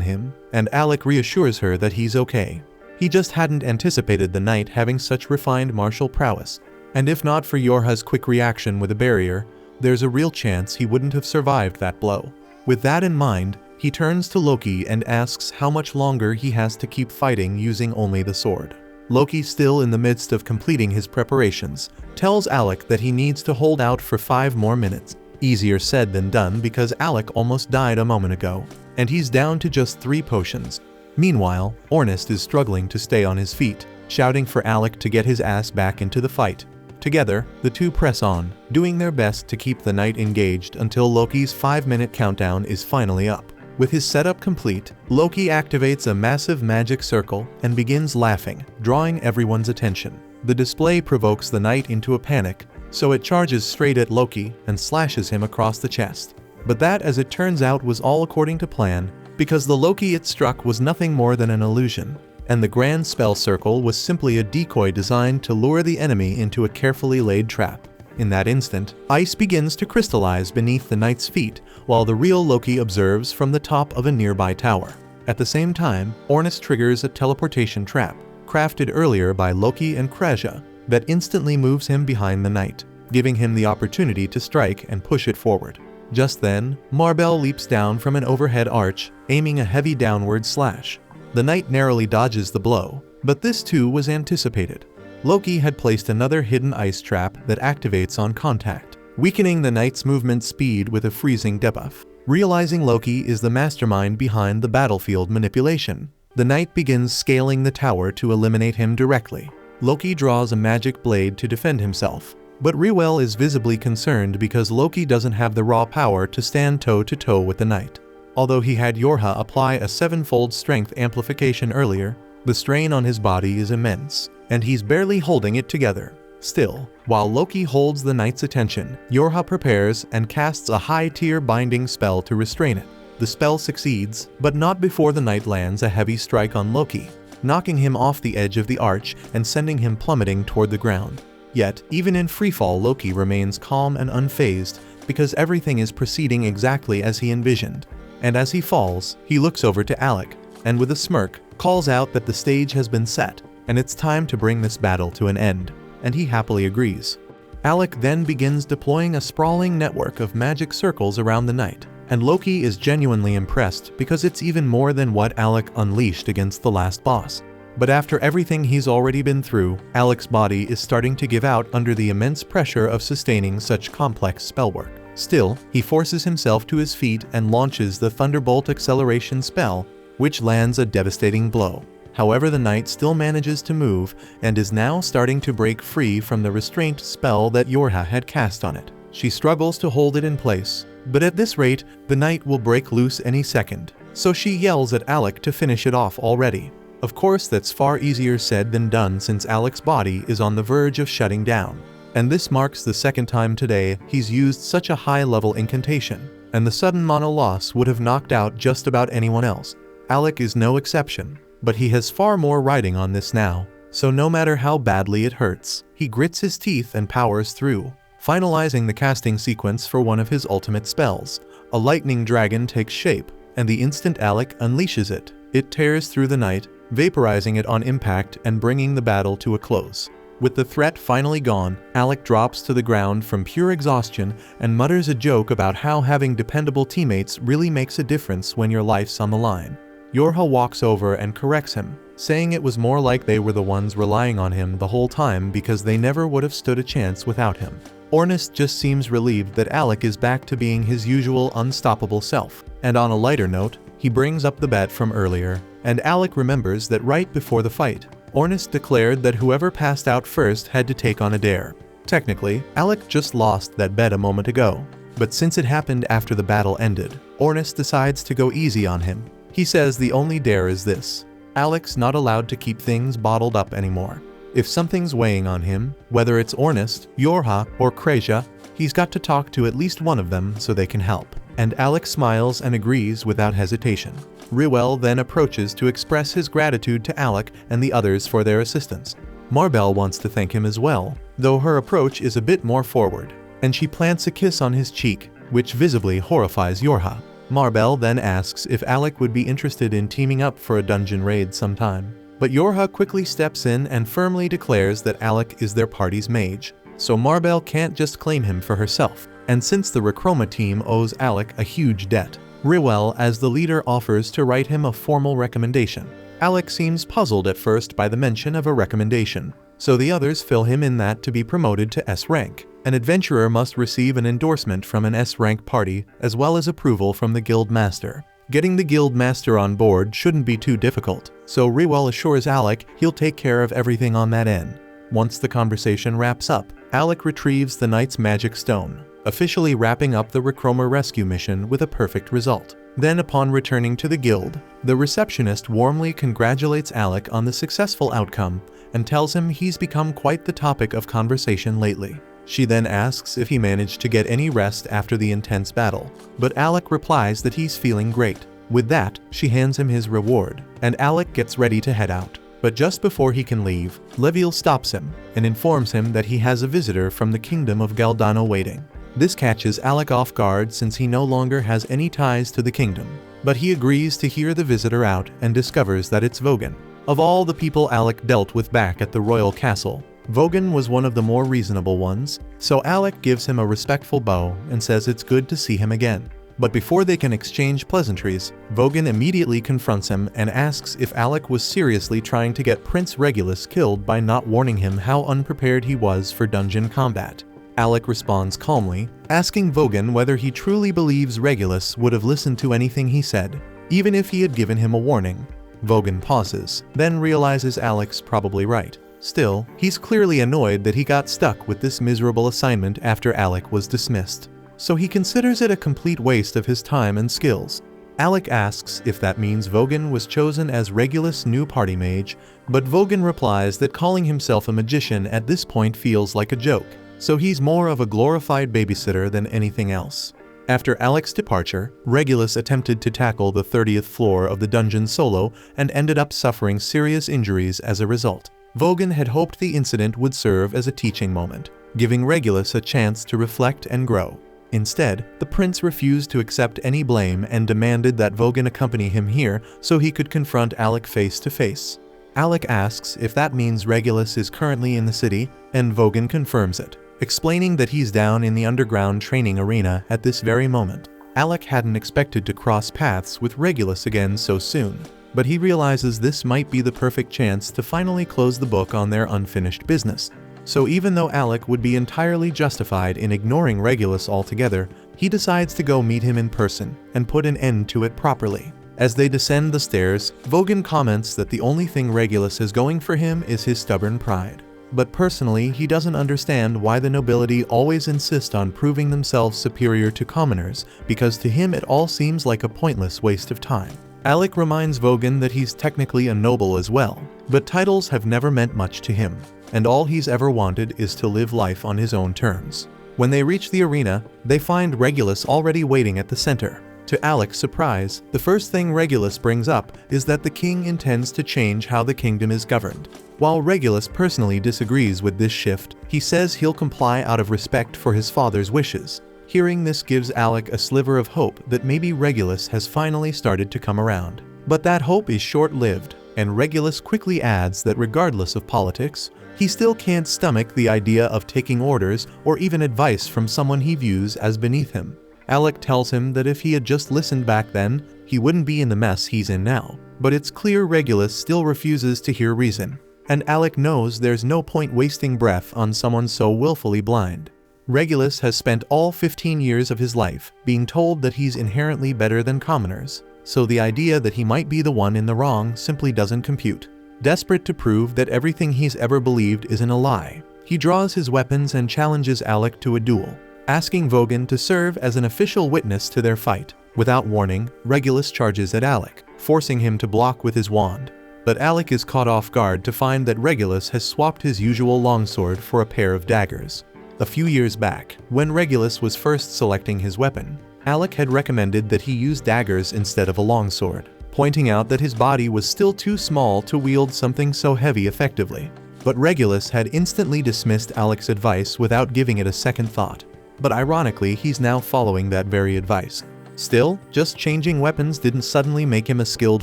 him, and Alec reassures her that he's okay. He just hadn't anticipated the knight having such refined martial prowess, and if not for Yorha's quick reaction with a barrier, there's a real chance he wouldn't have survived that blow. With that in mind, he turns to Loki and asks how much longer he has to keep fighting using only the sword. Loki, still in the midst of completing his preparations, tells Alec that he needs to hold out for 5 more minutes. Easier said than done because Alec almost died a moment ago, and he's down to just 3 potions. Meanwhile, Ornest is struggling to stay on his feet, shouting for Alec to get his ass back into the fight. Together, the two press on, doing their best to keep the knight engaged until Loki's 5-minute countdown is finally up. With his setup complete, Loki activates a massive magic circle and begins laughing, drawing everyone's attention. The display provokes the knight into a panic, so it charges straight at Loki and slashes him across the chest. But that, as it turns out, was all according to plan, because the Loki it struck was nothing more than an illusion, and the grand spell circle was simply a decoy designed to lure the enemy into a carefully laid trap. In that instant, ice begins to crystallize beneath the knight's feet, while the real Loki observes from the top of a nearby tower. At the same time, Ornest triggers a teleportation trap, crafted earlier by Loki and Kreja, that instantly moves him behind the knight, giving him the opportunity to strike and push it forward. Just then, Marbell leaps down from an overhead arch, aiming a heavy downward slash. The knight narrowly dodges the blow, but this too was anticipated. Loki had placed another hidden ice trap that activates on contact, weakening the knight's movement speed with a freezing debuff. Realizing Loki is the mastermind behind the battlefield manipulation, the knight begins scaling the tower to eliminate him directly. Loki draws a magic blade to defend himself, but Rewell is visibly concerned because Loki doesn't have the raw power to stand toe-to-toe with the knight. Although he had Yorha apply a 7-fold strength amplification earlier, the strain on his body is immense, and he's barely holding it together. Still, while Loki holds the knight's attention, Yorha prepares and casts a high-tier binding spell to restrain it. The spell succeeds, but not before the knight lands a heavy strike on Loki, knocking him off the edge of the arch and sending him plummeting toward the ground. Yet, even in freefall, Loki remains calm and unfazed because everything is proceeding exactly as he envisioned. And as he falls, he looks over to Alec, and with a smirk, calls out that the stage has been set, and it's time to bring this battle to an end, and he happily agrees. Alec then begins deploying a sprawling network of magic circles around the knight, and Loki is genuinely impressed because it's even more than what Alec unleashed against the last boss. But after everything he's already been through, Alec's body is starting to give out under the immense pressure of sustaining such complex spellwork. Still, he forces himself to his feet and launches the Thunderbolt acceleration spell, which lands a devastating blow. However, the knight still manages to move and is now starting to break free from the restraint spell that Yorha had cast on it. She struggles to hold it in place, but at this rate, the knight will break loose any second, so she yells at Alec to finish it off already. Of course, that's far easier said than done since Alec's body is on the verge of shutting down. And this marks the second time today he's used such a high-level incantation, and the sudden mono loss would have knocked out just about anyone else. Alec is no exception, but he has far more riding on this now, so no matter how badly it hurts, he grits his teeth and powers through, finalizing the casting sequence for one of his ultimate spells. A lightning dragon takes shape, and the instant Alec unleashes it, it tears through the knight, vaporizing it on impact and bringing the battle to a close. With the threat finally gone, Alec drops to the ground from pure exhaustion and mutters a joke about how having dependable teammates really makes a difference when your life's on the line. Yorha walks over and corrects him, saying it was more like they were the ones relying on him the whole time because they never would have stood a chance without him. Ornest just seems relieved that Alec is back to being his usual unstoppable self, and on a lighter note, he brings up the bet from earlier, and Alec remembers that right before the fight, Ornest declared that whoever passed out first had to take on a dare. Technically, Alec just lost that bet a moment ago, but since it happened after the battle ended, Ornest decides to go easy on him. He says the only dare is this: Alec's not allowed to keep things bottled up anymore. If something's weighing on him, whether it's Ornest, Yorha, or Kreja, he's got to talk to at least one of them so they can help. And Alec smiles and agrees without hesitation. Rewell then approaches to express his gratitude to Alec and the others for their assistance. Marbell wants to thank him as well, though her approach is a bit more forward, and she plants a kiss on his cheek, which visibly horrifies Yorha. Marbell then asks if Alec would be interested in teaming up for a dungeon raid sometime, but Yorha quickly steps in and firmly declares that Alec is their party's mage, so Marbell can't just claim him for herself. And since the Rechroma team owes Alec a huge debt, Riwell as the leader offers to write him a formal recommendation. Alec seems puzzled at first by the mention of a recommendation, so the others fill him in that to be promoted to S rank, an adventurer must receive an endorsement from an S rank party as well as approval from the guild master. Getting the guild master on board shouldn't be too difficult, so Riwell assures Alec he'll take care of everything on that end. Once the conversation wraps up, Alec retrieves the knight's magic stone, officially wrapping up the Rechroma rescue mission with a perfect result. Then upon returning to the guild, the receptionist warmly congratulates Alec on the successful outcome and tells him he's become quite the topic of conversation lately. She then asks if he managed to get any rest after the intense battle, but Alec replies that he's feeling great. With that, she hands him his reward, and Alec gets ready to head out. But just before he can leave, Leviel stops him and informs him that he has a visitor from the kingdom of Galdano waiting. This catches Alec off guard since he no longer has any ties to the kingdom, but he agrees to hear the visitor out and discovers that it's Vogan. Of all the people Alec dealt with back at the royal castle, Vogan was one of the more reasonable ones, so Alec gives him a respectful bow and says it's good to see him again. But before they can exchange pleasantries, Vogan immediately confronts him and asks if Alec was seriously trying to get Prince Regulus killed by not warning him how unprepared he was for dungeon combat. Alec responds calmly, asking Vogan whether he truly believes Regulus would have listened to anything he said, even if he had given him a warning. Vogan pauses, then realizes Alec's probably right. Still, he's clearly annoyed that he got stuck with this miserable assignment after Alec was dismissed, so he considers it a complete waste of his time and skills. Alec asks if that means Vogan was chosen as Regulus' new party mage, but Vogan replies that calling himself a magician at this point feels like a joke, so he's more of a glorified babysitter than anything else. After Alec's departure, Regulus attempted to tackle the 30th floor of the dungeon solo and ended up suffering serious injuries as a result. Vogan had hoped the incident would serve as a teaching moment, giving Regulus a chance to reflect and grow. Instead, the prince refused to accept any blame and demanded that Vogan accompany him here so he could confront Alec face to face. Alec asks if that means Regulus is currently in the city, and Vogan confirms it, explaining that he's down in the underground training arena at this very moment. Alec hadn't expected to cross paths with Regulus again so soon, but he realizes this might be the perfect chance to finally close the book on their unfinished business. So even though Alec would be entirely justified in ignoring Regulus altogether, he decides to go meet him in person and put an end to it properly. As they descend the stairs, Vogan comments that the only thing Regulus has going for him is his stubborn pride. But personally, he doesn't understand why the nobility always insist on proving themselves superior to commoners, because to him it all seems like a pointless waste of time. Alec reminds Vogan that he's technically a noble as well, but titles have never meant much to him, and all he's ever wanted is to live life on his own terms. When they reach the arena, they find Regulus already waiting at the center. To Alec's surprise, the first thing Regulus brings up is that the king intends to change how the kingdom is governed. While Regulus personally disagrees with this shift, he says he'll comply out of respect for his father's wishes. Hearing this gives Alec a sliver of hope that maybe Regulus has finally started to come around. But that hope is short-lived, and Regulus quickly adds that regardless of politics, he still can't stomach the idea of taking orders or even advice from someone he views as beneath him. Alec tells him that if he had just listened back then, he wouldn't be in the mess he's in now. But it's clear Regulus still refuses to hear reason, and Alec knows there's no point wasting breath on someone so willfully blind. Regulus has spent all 15 years of his life being told that he's inherently better than commoners, so the idea that he might be the one in the wrong simply doesn't compute. Desperate to prove that everything he's ever believed isn't a lie, he draws his weapons and challenges Alec to a duel, asking Vogan to serve as an official witness to their fight. Without warning, Regulus charges at Alec, forcing him to block with his wand. But Alec is caught off guard to find that Regulus has swapped his usual longsword for a pair of daggers. A few years back, when Regulus was first selecting his weapon, Alec had recommended that he use daggers instead of a longsword, pointing out that his body was still too small to wield something so heavy effectively. But Regulus had instantly dismissed Alec's advice without giving it a second thought. But ironically, he's now following that very advice. Still, just changing weapons didn't suddenly make him a skilled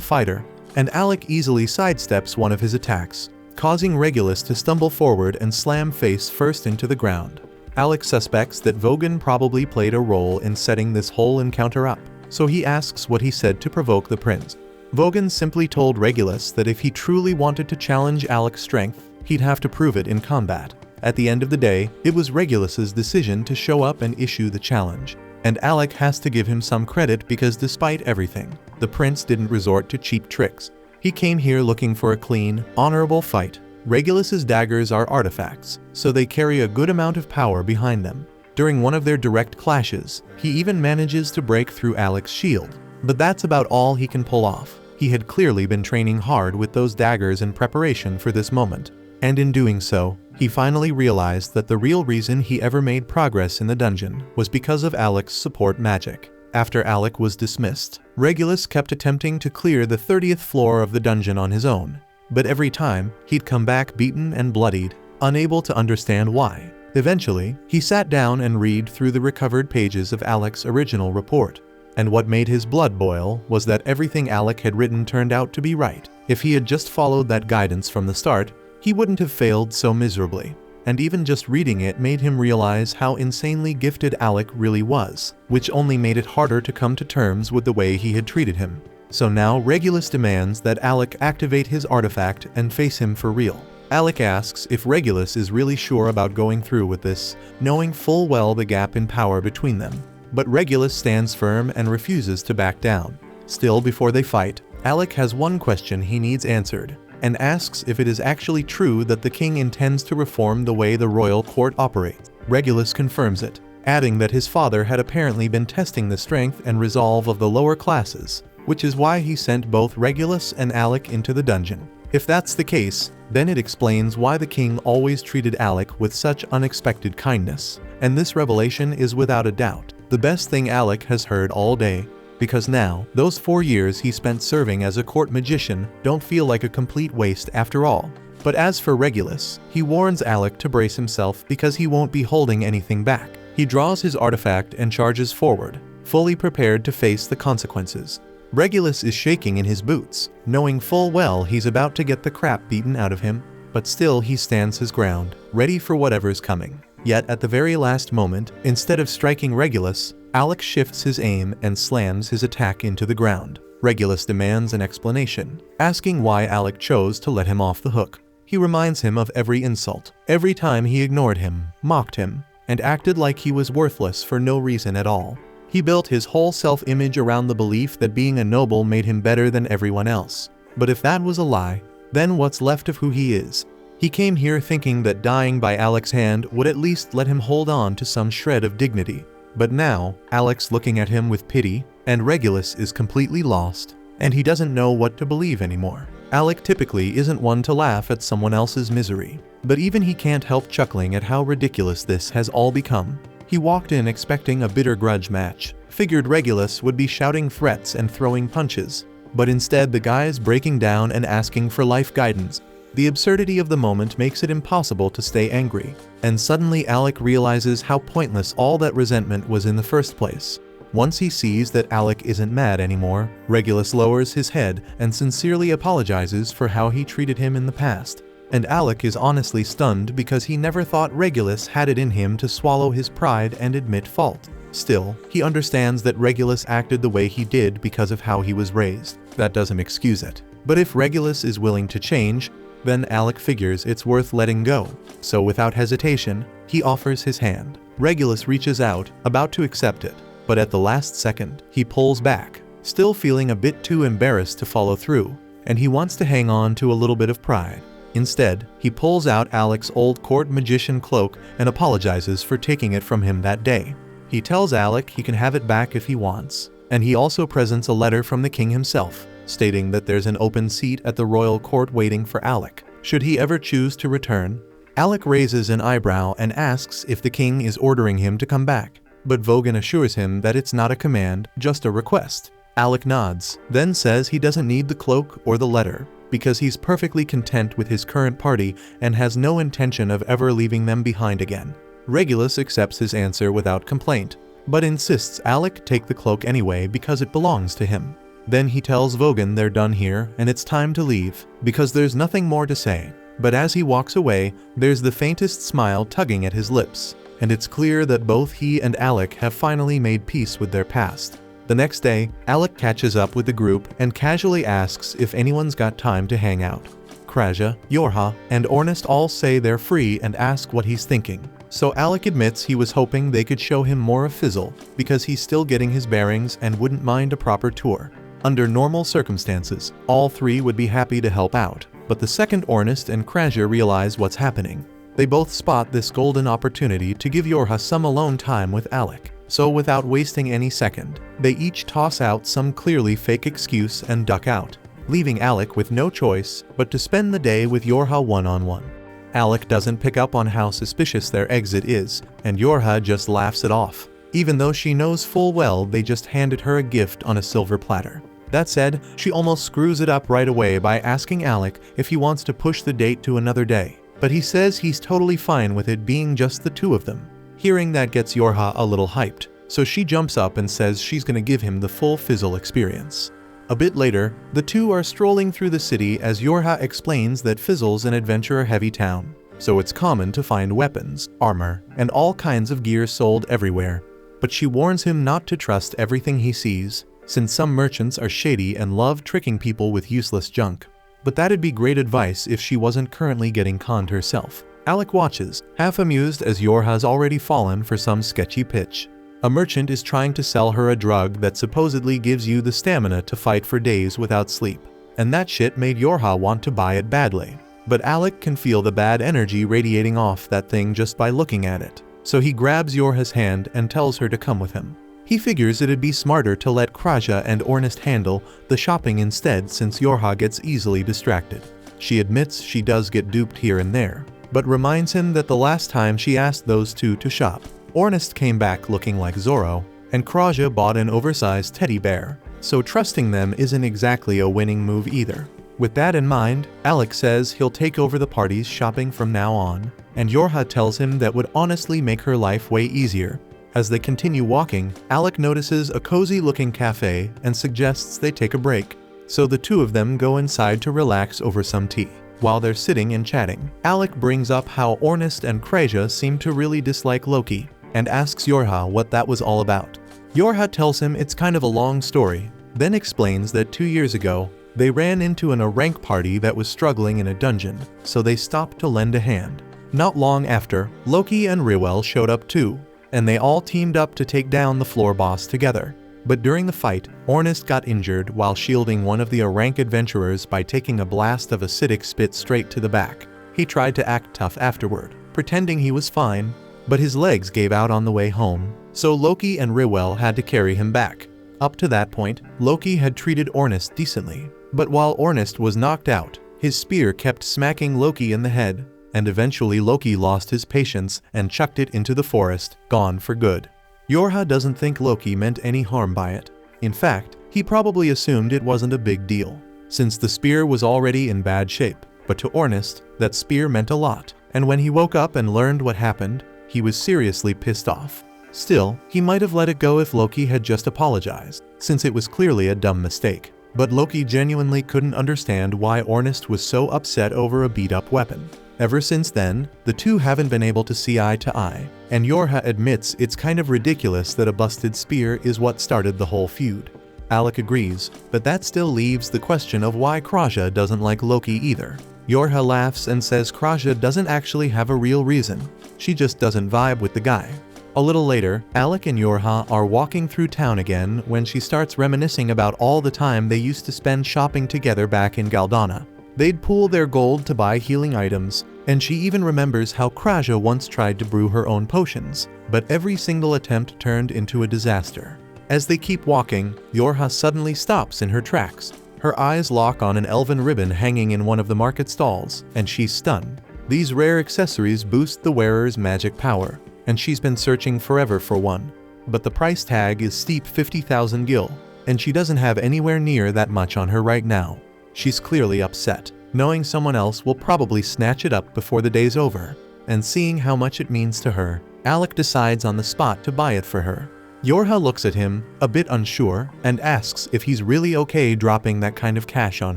fighter, and Alec easily sidesteps one of his attacks. causing Regulus to stumble forward and slam face first into the ground. Alec suspects that Vogan probably played a role in setting this whole encounter up, so he asks what he said to provoke the prince. Vogan simply told Regulus that if he truly wanted to challenge Alec's strength, he'd have to prove it in combat. At the end of the day, it was Regulus's decision to show up and issue the challenge. And Alec has to give him some credit because despite everything, the prince didn't resort to cheap tricks. He came here looking for a clean, honorable fight. Regulus's daggers are artifacts, so they carry a good amount of power behind them. During one of their direct clashes, he even manages to break through Alec's shield. But that's about all he can pull off. He had clearly been training hard with those daggers in preparation for this moment. And in doing so, he finally realized that the real reason he ever made progress in the dungeon was because of Alec's support magic. After Alec was dismissed, Regulus kept attempting to clear the 30th floor of the dungeon on his own. But every time, he'd come back beaten and bloodied, unable to understand why. Eventually, he sat down and read through the recovered pages of Alec's original report. And what made his blood boil was that everything Alec had written turned out to be right. If he had just followed that guidance from the start, he wouldn't have failed so miserably. And even just reading it made him realize how insanely gifted Alec really was, which only made it harder to come to terms with the way he had treated him. So now Regulus demands that Alec activate his artifact and face him for real. Alec asks if Regulus is really sure about going through with this, knowing full well the gap in power between them. But Regulus stands firm and refuses to back down. Still, before they fight, Alec has one question he needs answered, and asks if it is actually true that the king intends to reform the way the royal court operates. Regulus confirms it, adding that his father had apparently been testing the strength and resolve of the lower classes, which is why he sent both Regulus and Alec into the dungeon. If that's the case, then it explains why the king always treated Alec with such unexpected kindness, and this revelation is without a doubt the best thing Alec has heard all day. Because now, those 4 years he spent serving as a court magician don't feel like a complete waste after all. But as for Regulus, he warns Alec to brace himself because he won't be holding anything back. He draws his artifact and charges forward, fully prepared to face the consequences. Regulus is shaking in his boots, knowing full well he's about to get the crap beaten out of him, but still he stands his ground, ready for whatever's coming. Yet at the very last moment, instead of striking Regulus, Alec shifts his aim and slams his attack into the ground. Regulus demands an explanation, asking why Alec chose to let him off the hook. He reminds him of every insult, every time he ignored him, mocked him, and acted like he was worthless for no reason at all. He built his whole self-image around the belief that being a noble made him better than everyone else. But if that was a lie, then what's left of who he is? He came here thinking that dying by Alec's hand would at least let him hold on to some shred of dignity. But now, Alec's looking at him with pity, and Regulus is completely lost, and he doesn't know what to believe anymore. Alec typically isn't one to laugh at someone else's misery, but even he can't help chuckling at how ridiculous this has all become. He walked in expecting a bitter grudge match, figured Regulus would be shouting threats and throwing punches, but instead the guy is breaking down and asking for life guidance. The absurdity of the moment makes it impossible to stay angry, and suddenly Alec realizes how pointless all that resentment was in the first place. Once he sees that Alec isn't mad anymore, Regulus lowers his head and sincerely apologizes for how he treated him in the past. And Alec is honestly stunned because he never thought Regulus had it in him to swallow his pride and admit fault. Still, he understands that Regulus acted the way he did because of how he was raised. That doesn't excuse it. But if Regulus is willing to change, then Alec figures it's worth letting go. So without hesitation, he offers his hand. Regulus reaches out, about to accept it, but at the last second, he pulls back, still feeling a bit too embarrassed to follow through, and he wants to hang on to a little bit of pride. Instead, he pulls out Alec's old court magician cloak and apologizes for taking it from him that day. He tells Alec he can have it back if he wants, and he also presents a letter from the king himself, stating that there's an open seat at the royal court waiting for Alec, should he ever choose to return. Alec raises an eyebrow and asks if the king is ordering him to come back, but Vogan assures him that it's not a command, just a request. Alec nods, then says he doesn't need the cloak or the letter, because he's perfectly content with his current party and has no intention of ever leaving them behind again. Regulus accepts his answer without complaint, but insists Alec take the cloak anyway because it belongs to him. Then he tells Vogan they're done here and it's time to leave, because there's nothing more to say. But as he walks away, there's the faintest smile tugging at his lips, and it's clear that both he and Alec have finally made peace with their past. The next day, Alec catches up with the group and casually asks if anyone's got time to hang out. Kraja, Yorha, and Ornest all say they're free and ask what he's thinking. So Alec admits he was hoping they could show him more of Fizzle, because he's still getting his bearings and wouldn't mind a proper tour. Under normal circumstances, all three would be happy to help out, but the second Ornest and Kraja realize what's happening. They both spot this golden opportunity to give Yorha some alone time with Alec. So without wasting any second, they each toss out some clearly fake excuse and duck out, leaving Alec with no choice but to spend the day with Yorha one-on-one. Alec doesn't pick up on how suspicious their exit is, and Yorha just laughs it off, even though she knows full well they just handed her a gift on a silver platter. That said, she almost screws it up right away by asking Alec if he wants to push the date to another day, but he says he's totally fine with it being just the two of them. Hearing that gets Yorha a little hyped, so she jumps up and says she's gonna give him the full Fizzle experience. A bit later, the two are strolling through the city as Yorha explains that Fizzle's an adventurer-heavy town, so it's common to find weapons, armor, and all kinds of gear sold everywhere. But she warns him not to trust everything he sees, since some merchants are shady and love tricking people with useless junk. But that'd be great advice if she wasn't currently getting conned herself. Alec watches, half amused as Yorha's already fallen for some sketchy pitch. A merchant is trying to sell her a drug that supposedly gives you the stamina to fight for days without sleep. And that shit made Yorha want to buy it badly. But Alec can feel the bad energy radiating off that thing just by looking at it. So he grabs Yorha's hand and tells her to come with him. He figures it'd be smarter to let Kraja and Ornest handle the shopping instead since Yorha gets easily distracted. She admits she does get duped here and there, but reminds him that the last time she asked those two to shop, Ornest came back looking like Zorro, and Kraja bought an oversized teddy bear, so trusting them isn't exactly a winning move either. With that in mind, Alec says he'll take over the party's shopping from now on, and Yorha tells him that would honestly make her life way easier. As they continue walking, Alec notices a cozy-looking cafe and suggests they take a break, so the two of them go inside to relax over some tea. While they're sitting and chatting, Alec brings up how Ornest and Kraja seem to really dislike Loki, and asks Yorha what that was all about. Yorha tells him it's kind of a long story, then explains that 2 years ago, they ran into a rank party that was struggling in a dungeon, so they stopped to lend a hand. Not long after, Loki and Rewell showed up too, and they all teamed up to take down the floor boss together. But during the fight, Ornest got injured while shielding one of the rank adventurers by taking a blast of acidic spit straight to the back. He tried to act tough afterward, pretending he was fine, but his legs gave out on the way home, so Loki and Rewell had to carry him back. Up to that point, Loki had treated Ornest decently, but while Ornest was knocked out, his spear kept smacking Loki in the head, and eventually Loki lost his patience and chucked it into the forest, gone for good. Yorha doesn't think Loki meant any harm by it. In fact, he probably assumed it wasn't a big deal, since the spear was already in bad shape, but to Ornest, that spear meant a lot, and when he woke up and learned what happened, he was seriously pissed off. Still, he might have let it go if Loki had just apologized, since it was clearly a dumb mistake. But Loki genuinely couldn't understand why Ornest was so upset over a beat-up weapon. Ever since then, the two haven't been able to see eye to eye, and Yorha admits it's kind of ridiculous that a busted spear is what started the whole feud. Alec agrees, but that still leaves the question of why Kraja doesn't like Loki either. Yorha laughs and says Kraja doesn't actually have a real reason, she just doesn't vibe with the guy. A little later, Alec and Yorha are walking through town again when she starts reminiscing about all the time they used to spend shopping together back in Galdana. They'd pool their gold to buy healing items, and she even remembers how Kraja once tried to brew her own potions, but every single attempt turned into a disaster. As they keep walking, Yorha suddenly stops in her tracks. Her eyes lock on an elven ribbon hanging in one of the market stalls, and she's stunned. These rare accessories boost the wearer's magic power, and she's been searching forever for one. But the price tag is steep 50,000 gil, and she doesn't have anywhere near that much on her right now. She's clearly upset, knowing someone else will probably snatch it up before the day's over, and seeing how much it means to her, Alec decides on the spot to buy it for her. Yorha looks at him, a bit unsure, and asks if he's really okay dropping that kind of cash on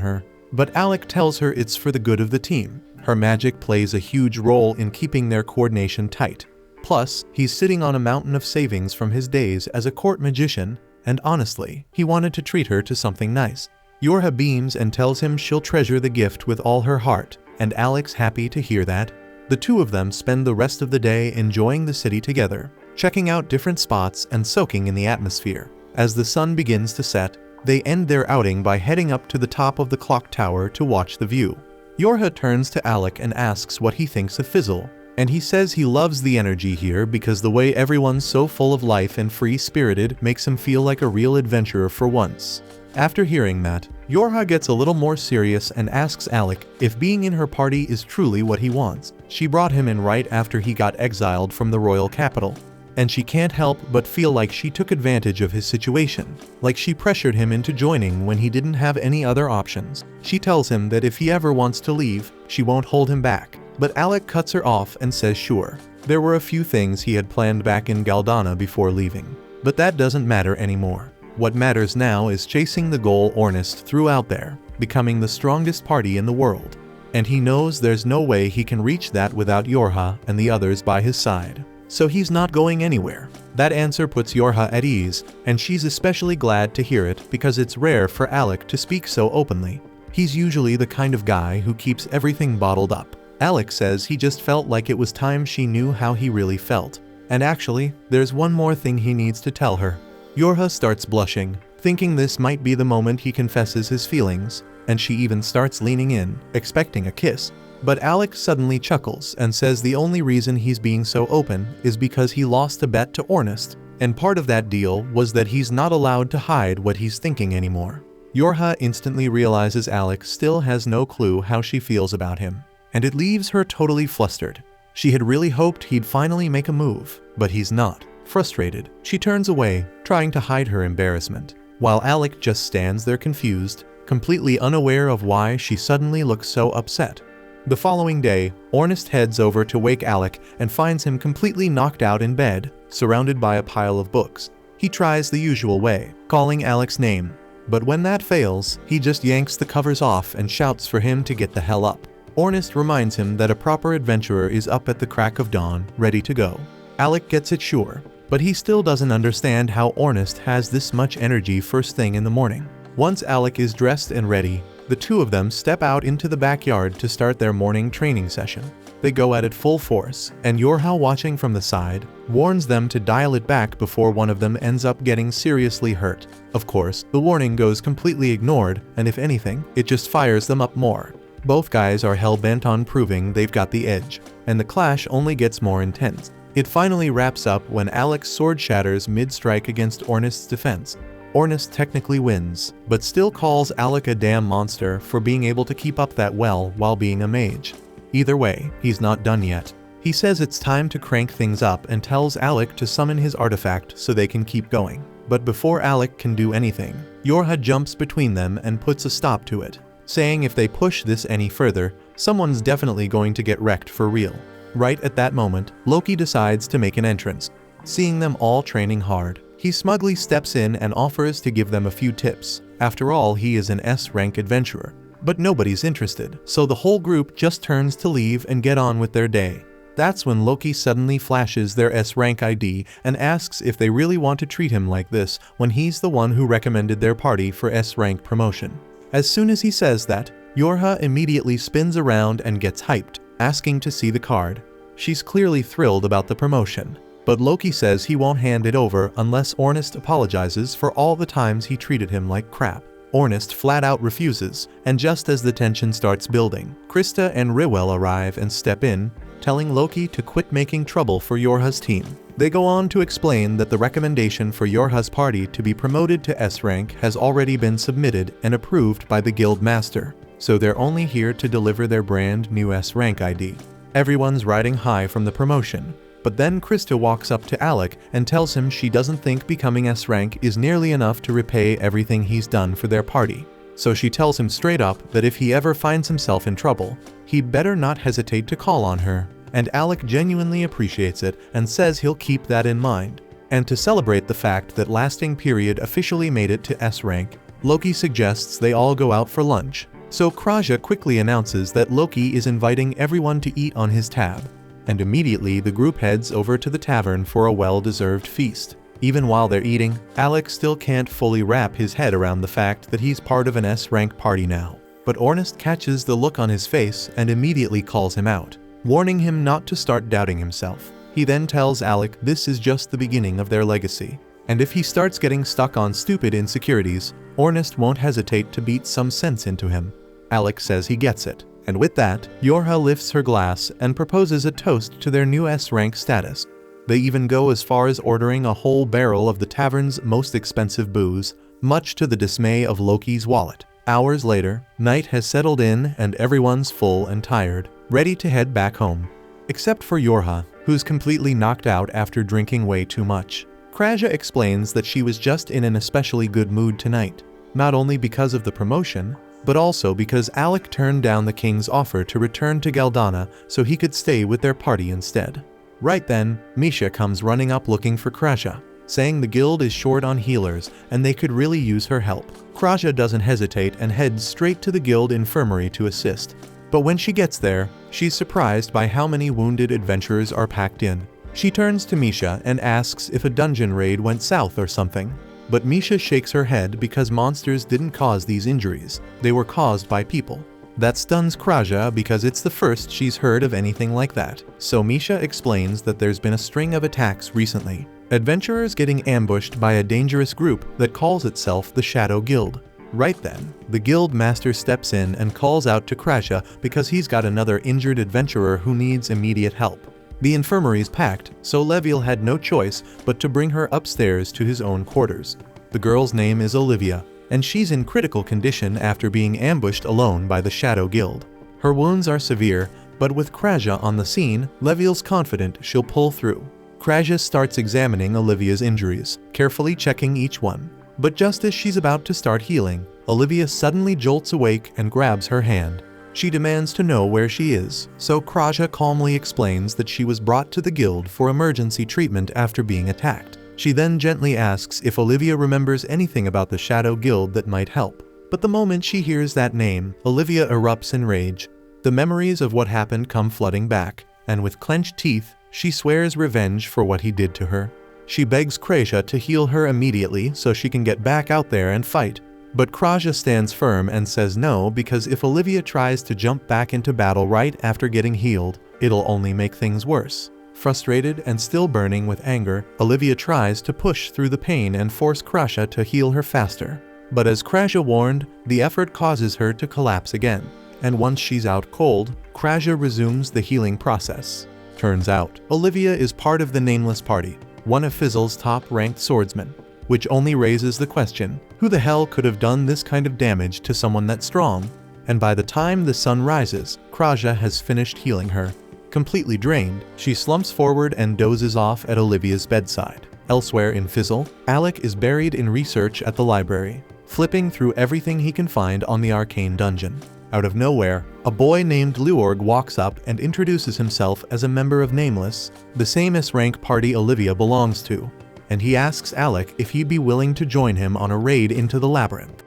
her. But Alec tells her it's for the good of the team. Her magic plays a huge role in keeping their coordination tight. Plus, he's sitting on a mountain of savings from his days as a court magician, and honestly, he wanted to treat her to something nice. Yorha beams and tells him she'll treasure the gift with all her heart, and Alec's happy to hear that. The two of them spend the rest of the day enjoying the city together, checking out different spots and soaking in the atmosphere. As the sun begins to set, they end their outing by heading up to the top of the clock tower to watch the view. Yorha turns to Alec and asks what he thinks of Fizzle, and he says he loves the energy here because the way everyone's so full of life and free-spirited makes him feel like a real adventurer for once. After hearing that, Yorha gets a little more serious and asks Alec if being in her party is truly what he wants. She brought him in right after he got exiled from the royal capital, and she can't help but feel like she took advantage of his situation, like she pressured him into joining when he didn't have any other options. She tells him that if he ever wants to leave, she won't hold him back, but Alec cuts her off and says sure. There were a few things he had planned back in Galdana before leaving, but that doesn't matter anymore. What matters now is chasing the goal Ornest threw out there, becoming the strongest party in the world. And he knows there's no way he can reach that without Yorha and the others by his side. So he's not going anywhere. That answer puts Yorha at ease, and she's especially glad to hear it because it's rare for Alec to speak so openly. He's usually the kind of guy who keeps everything bottled up. Alec says he just felt like it was time she knew how he really felt. And actually, there's one more thing he needs to tell her. Yorha starts blushing, thinking this might be the moment he confesses his feelings, and she even starts leaning in, expecting a kiss. But Alec suddenly chuckles and says the only reason he's being so open is because he lost a bet to Ornest, and part of that deal was that he's not allowed to hide what he's thinking anymore. Yorha instantly realizes Alec still has no clue how she feels about him, and it leaves her totally flustered. She had really hoped he'd finally make a move, but he's not. Frustrated, she turns away, trying to hide her embarrassment, while Alec just stands there confused, completely unaware of why she suddenly looks so upset. The following day, Ornest heads over to wake Alec and finds him completely knocked out in bed, surrounded by a pile of books. He tries the usual way, calling Alec's name, but when that fails, he just yanks the covers off and shouts for him to get the hell up. Ornest reminds him that a proper adventurer is up at the crack of dawn, ready to go. Alec gets it sure, but he still doesn't understand how Ornest has this much energy first thing in the morning. Once Alec is dressed and ready, the two of them step out into the backyard to start their morning training session. They go at it full force, and Yorha, watching from the side, warns them to dial it back before one of them ends up getting seriously hurt. Of course, the warning goes completely ignored, and if anything, it just fires them up more. Both guys are hell-bent on proving they've got the edge, and the clash only gets more intense. It finally wraps up when Alec's sword shatters mid-strike against Ornest's defense. Ornest technically wins, but still calls Alec a damn monster for being able to keep up that well while being a mage. Either way, he's not done yet. He says it's time to crank things up and tells Alec to summon his artifact so they can keep going. But before Alec can do anything, Yorha jumps between them and puts a stop to it, saying if they push this any further, someone's definitely going to get wrecked for real. Right at that moment, Loki decides to make an entrance. Seeing them all training hard, he smugly steps in and offers to give them a few tips. After all, he is an S-rank adventurer. But nobody's interested, so the whole group just turns to leave and get on with their day. That's when Loki suddenly flashes their S-rank ID and asks if they really want to treat him like this when he's the one who recommended their party for S-rank promotion. As soon as he says that, Yorha immediately spins around and gets hyped, asking to see the card. She's clearly thrilled about the promotion, but Loki says he won't hand it over unless Ornest apologizes for all the times he treated him like crap. Ornest flat out refuses, and just as the tension starts building, Krista and Riwell arrive and step in, telling Loki to quit making trouble for Yorha's team. They go on to explain that the recommendation for Yorha's party to be promoted to S-rank has already been submitted and approved by the guild master, so they're only here to deliver their brand new S-rank ID. Everyone's riding high from the promotion, but then Krista walks up to Alec and tells him she doesn't think becoming S-rank is nearly enough to repay everything he's done for their party. So she tells him straight up that if he ever finds himself in trouble, he'd better not hesitate to call on her, and Alec genuinely appreciates it and says he'll keep that in mind. And to celebrate the fact that Lasting Period officially made it to S-rank, Loki suggests they all go out for lunch, So Kraja quickly announces that Loki is inviting everyone to eat on his tab, and immediately the group heads over to the tavern for a well-deserved feast. Even while they're eating, Alec still can't fully wrap his head around the fact that he's part of an S-rank party now. But Ornest catches the look on his face and immediately calls him out, warning him not to start doubting himself. He then tells Alec this is just the beginning of their legacy, and if he starts getting stuck on stupid insecurities, Ornest won't hesitate to beat some sense into him. Alec says he gets it, and with that, Yorha lifts her glass and proposes a toast to their new S-rank status. They even go as far as ordering a whole barrel of the tavern's most expensive booze, much to the dismay of Loki's wallet. Hours later, night has settled in and everyone's full and tired, ready to head back home. Except for Yorha, who's completely knocked out after drinking way too much. Kraja explains that she was just in an especially good mood tonight, not only because of the promotion, but also because Alec turned down the king's offer to return to Galdana so he could stay with their party instead. Right then, Misha comes running up looking for Kraja, saying the guild is short on healers and they could really use her help. Kraja doesn't hesitate and heads straight to the guild infirmary to assist. But when she gets there, she's surprised by how many wounded adventurers are packed in. She turns to Misha and asks if a dungeon raid went south or something. But Misha shakes her head because monsters didn't cause these injuries, they were caused by people. That stuns Kraja because it's the first she's heard of anything like that. So Misha explains that there's been a string of attacks recently. Adventurers getting ambushed by a dangerous group that calls itself the Shadow Guild. Right then, the guild master steps in and calls out to Kraja because he's got another injured adventurer who needs immediate help. The infirmary's packed, so Leviel had no choice but to bring her upstairs to his own quarters. The girl's name is Olivia, and she's in critical condition after being ambushed alone by the Shadow Guild. Her wounds are severe, but with Kraja on the scene, Leviel's confident she'll pull through. Kraja starts examining Olivia's injuries, carefully checking each one. But just as she's about to start healing, Olivia suddenly jolts awake and grabs her hand. She demands to know where she is, so Kraja calmly explains that she was brought to the guild for emergency treatment after being attacked. She then gently asks if Olivia remembers anything about the Shadow Guild that might help. But the moment she hears that name, Olivia erupts in rage. The memories of what happened come flooding back, and with clenched teeth, she swears revenge for what he did to her. She begs Kraja to heal her immediately so she can get back out there and fight. But Kraja stands firm and says no because if Olivia tries to jump back into battle right after getting healed, it'll only make things worse. Frustrated and still burning with anger, Olivia tries to push through the pain and force Kraja to heal her faster. But as Kraja warned, the effort causes her to collapse again. And once she's out cold, Kraja resumes the healing process. Turns out, Olivia is part of the Nameless Party, one of Fizzle's top-ranked swordsmen. Which only raises the question, who the hell could have done this kind of damage to someone that strong? And by the time the sun rises, Kraja has finished healing her. Completely drained, she slumps forward and dozes off at Olivia's bedside. Elsewhere in Fizzle, Alec is buried in research at the library, flipping through everything he can find on the arcane dungeon. Out of nowhere, a boy named Luorg walks up and introduces himself as a member of Nameless, the same S-rank party Olivia belongs to. And he asks Alec if he'd be willing to join him on a raid into the labyrinth.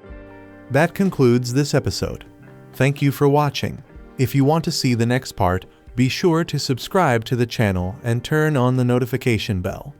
That concludes this episode. Thank you for watching. If you want to see the next part, be sure to subscribe to the channel and turn on the notification bell.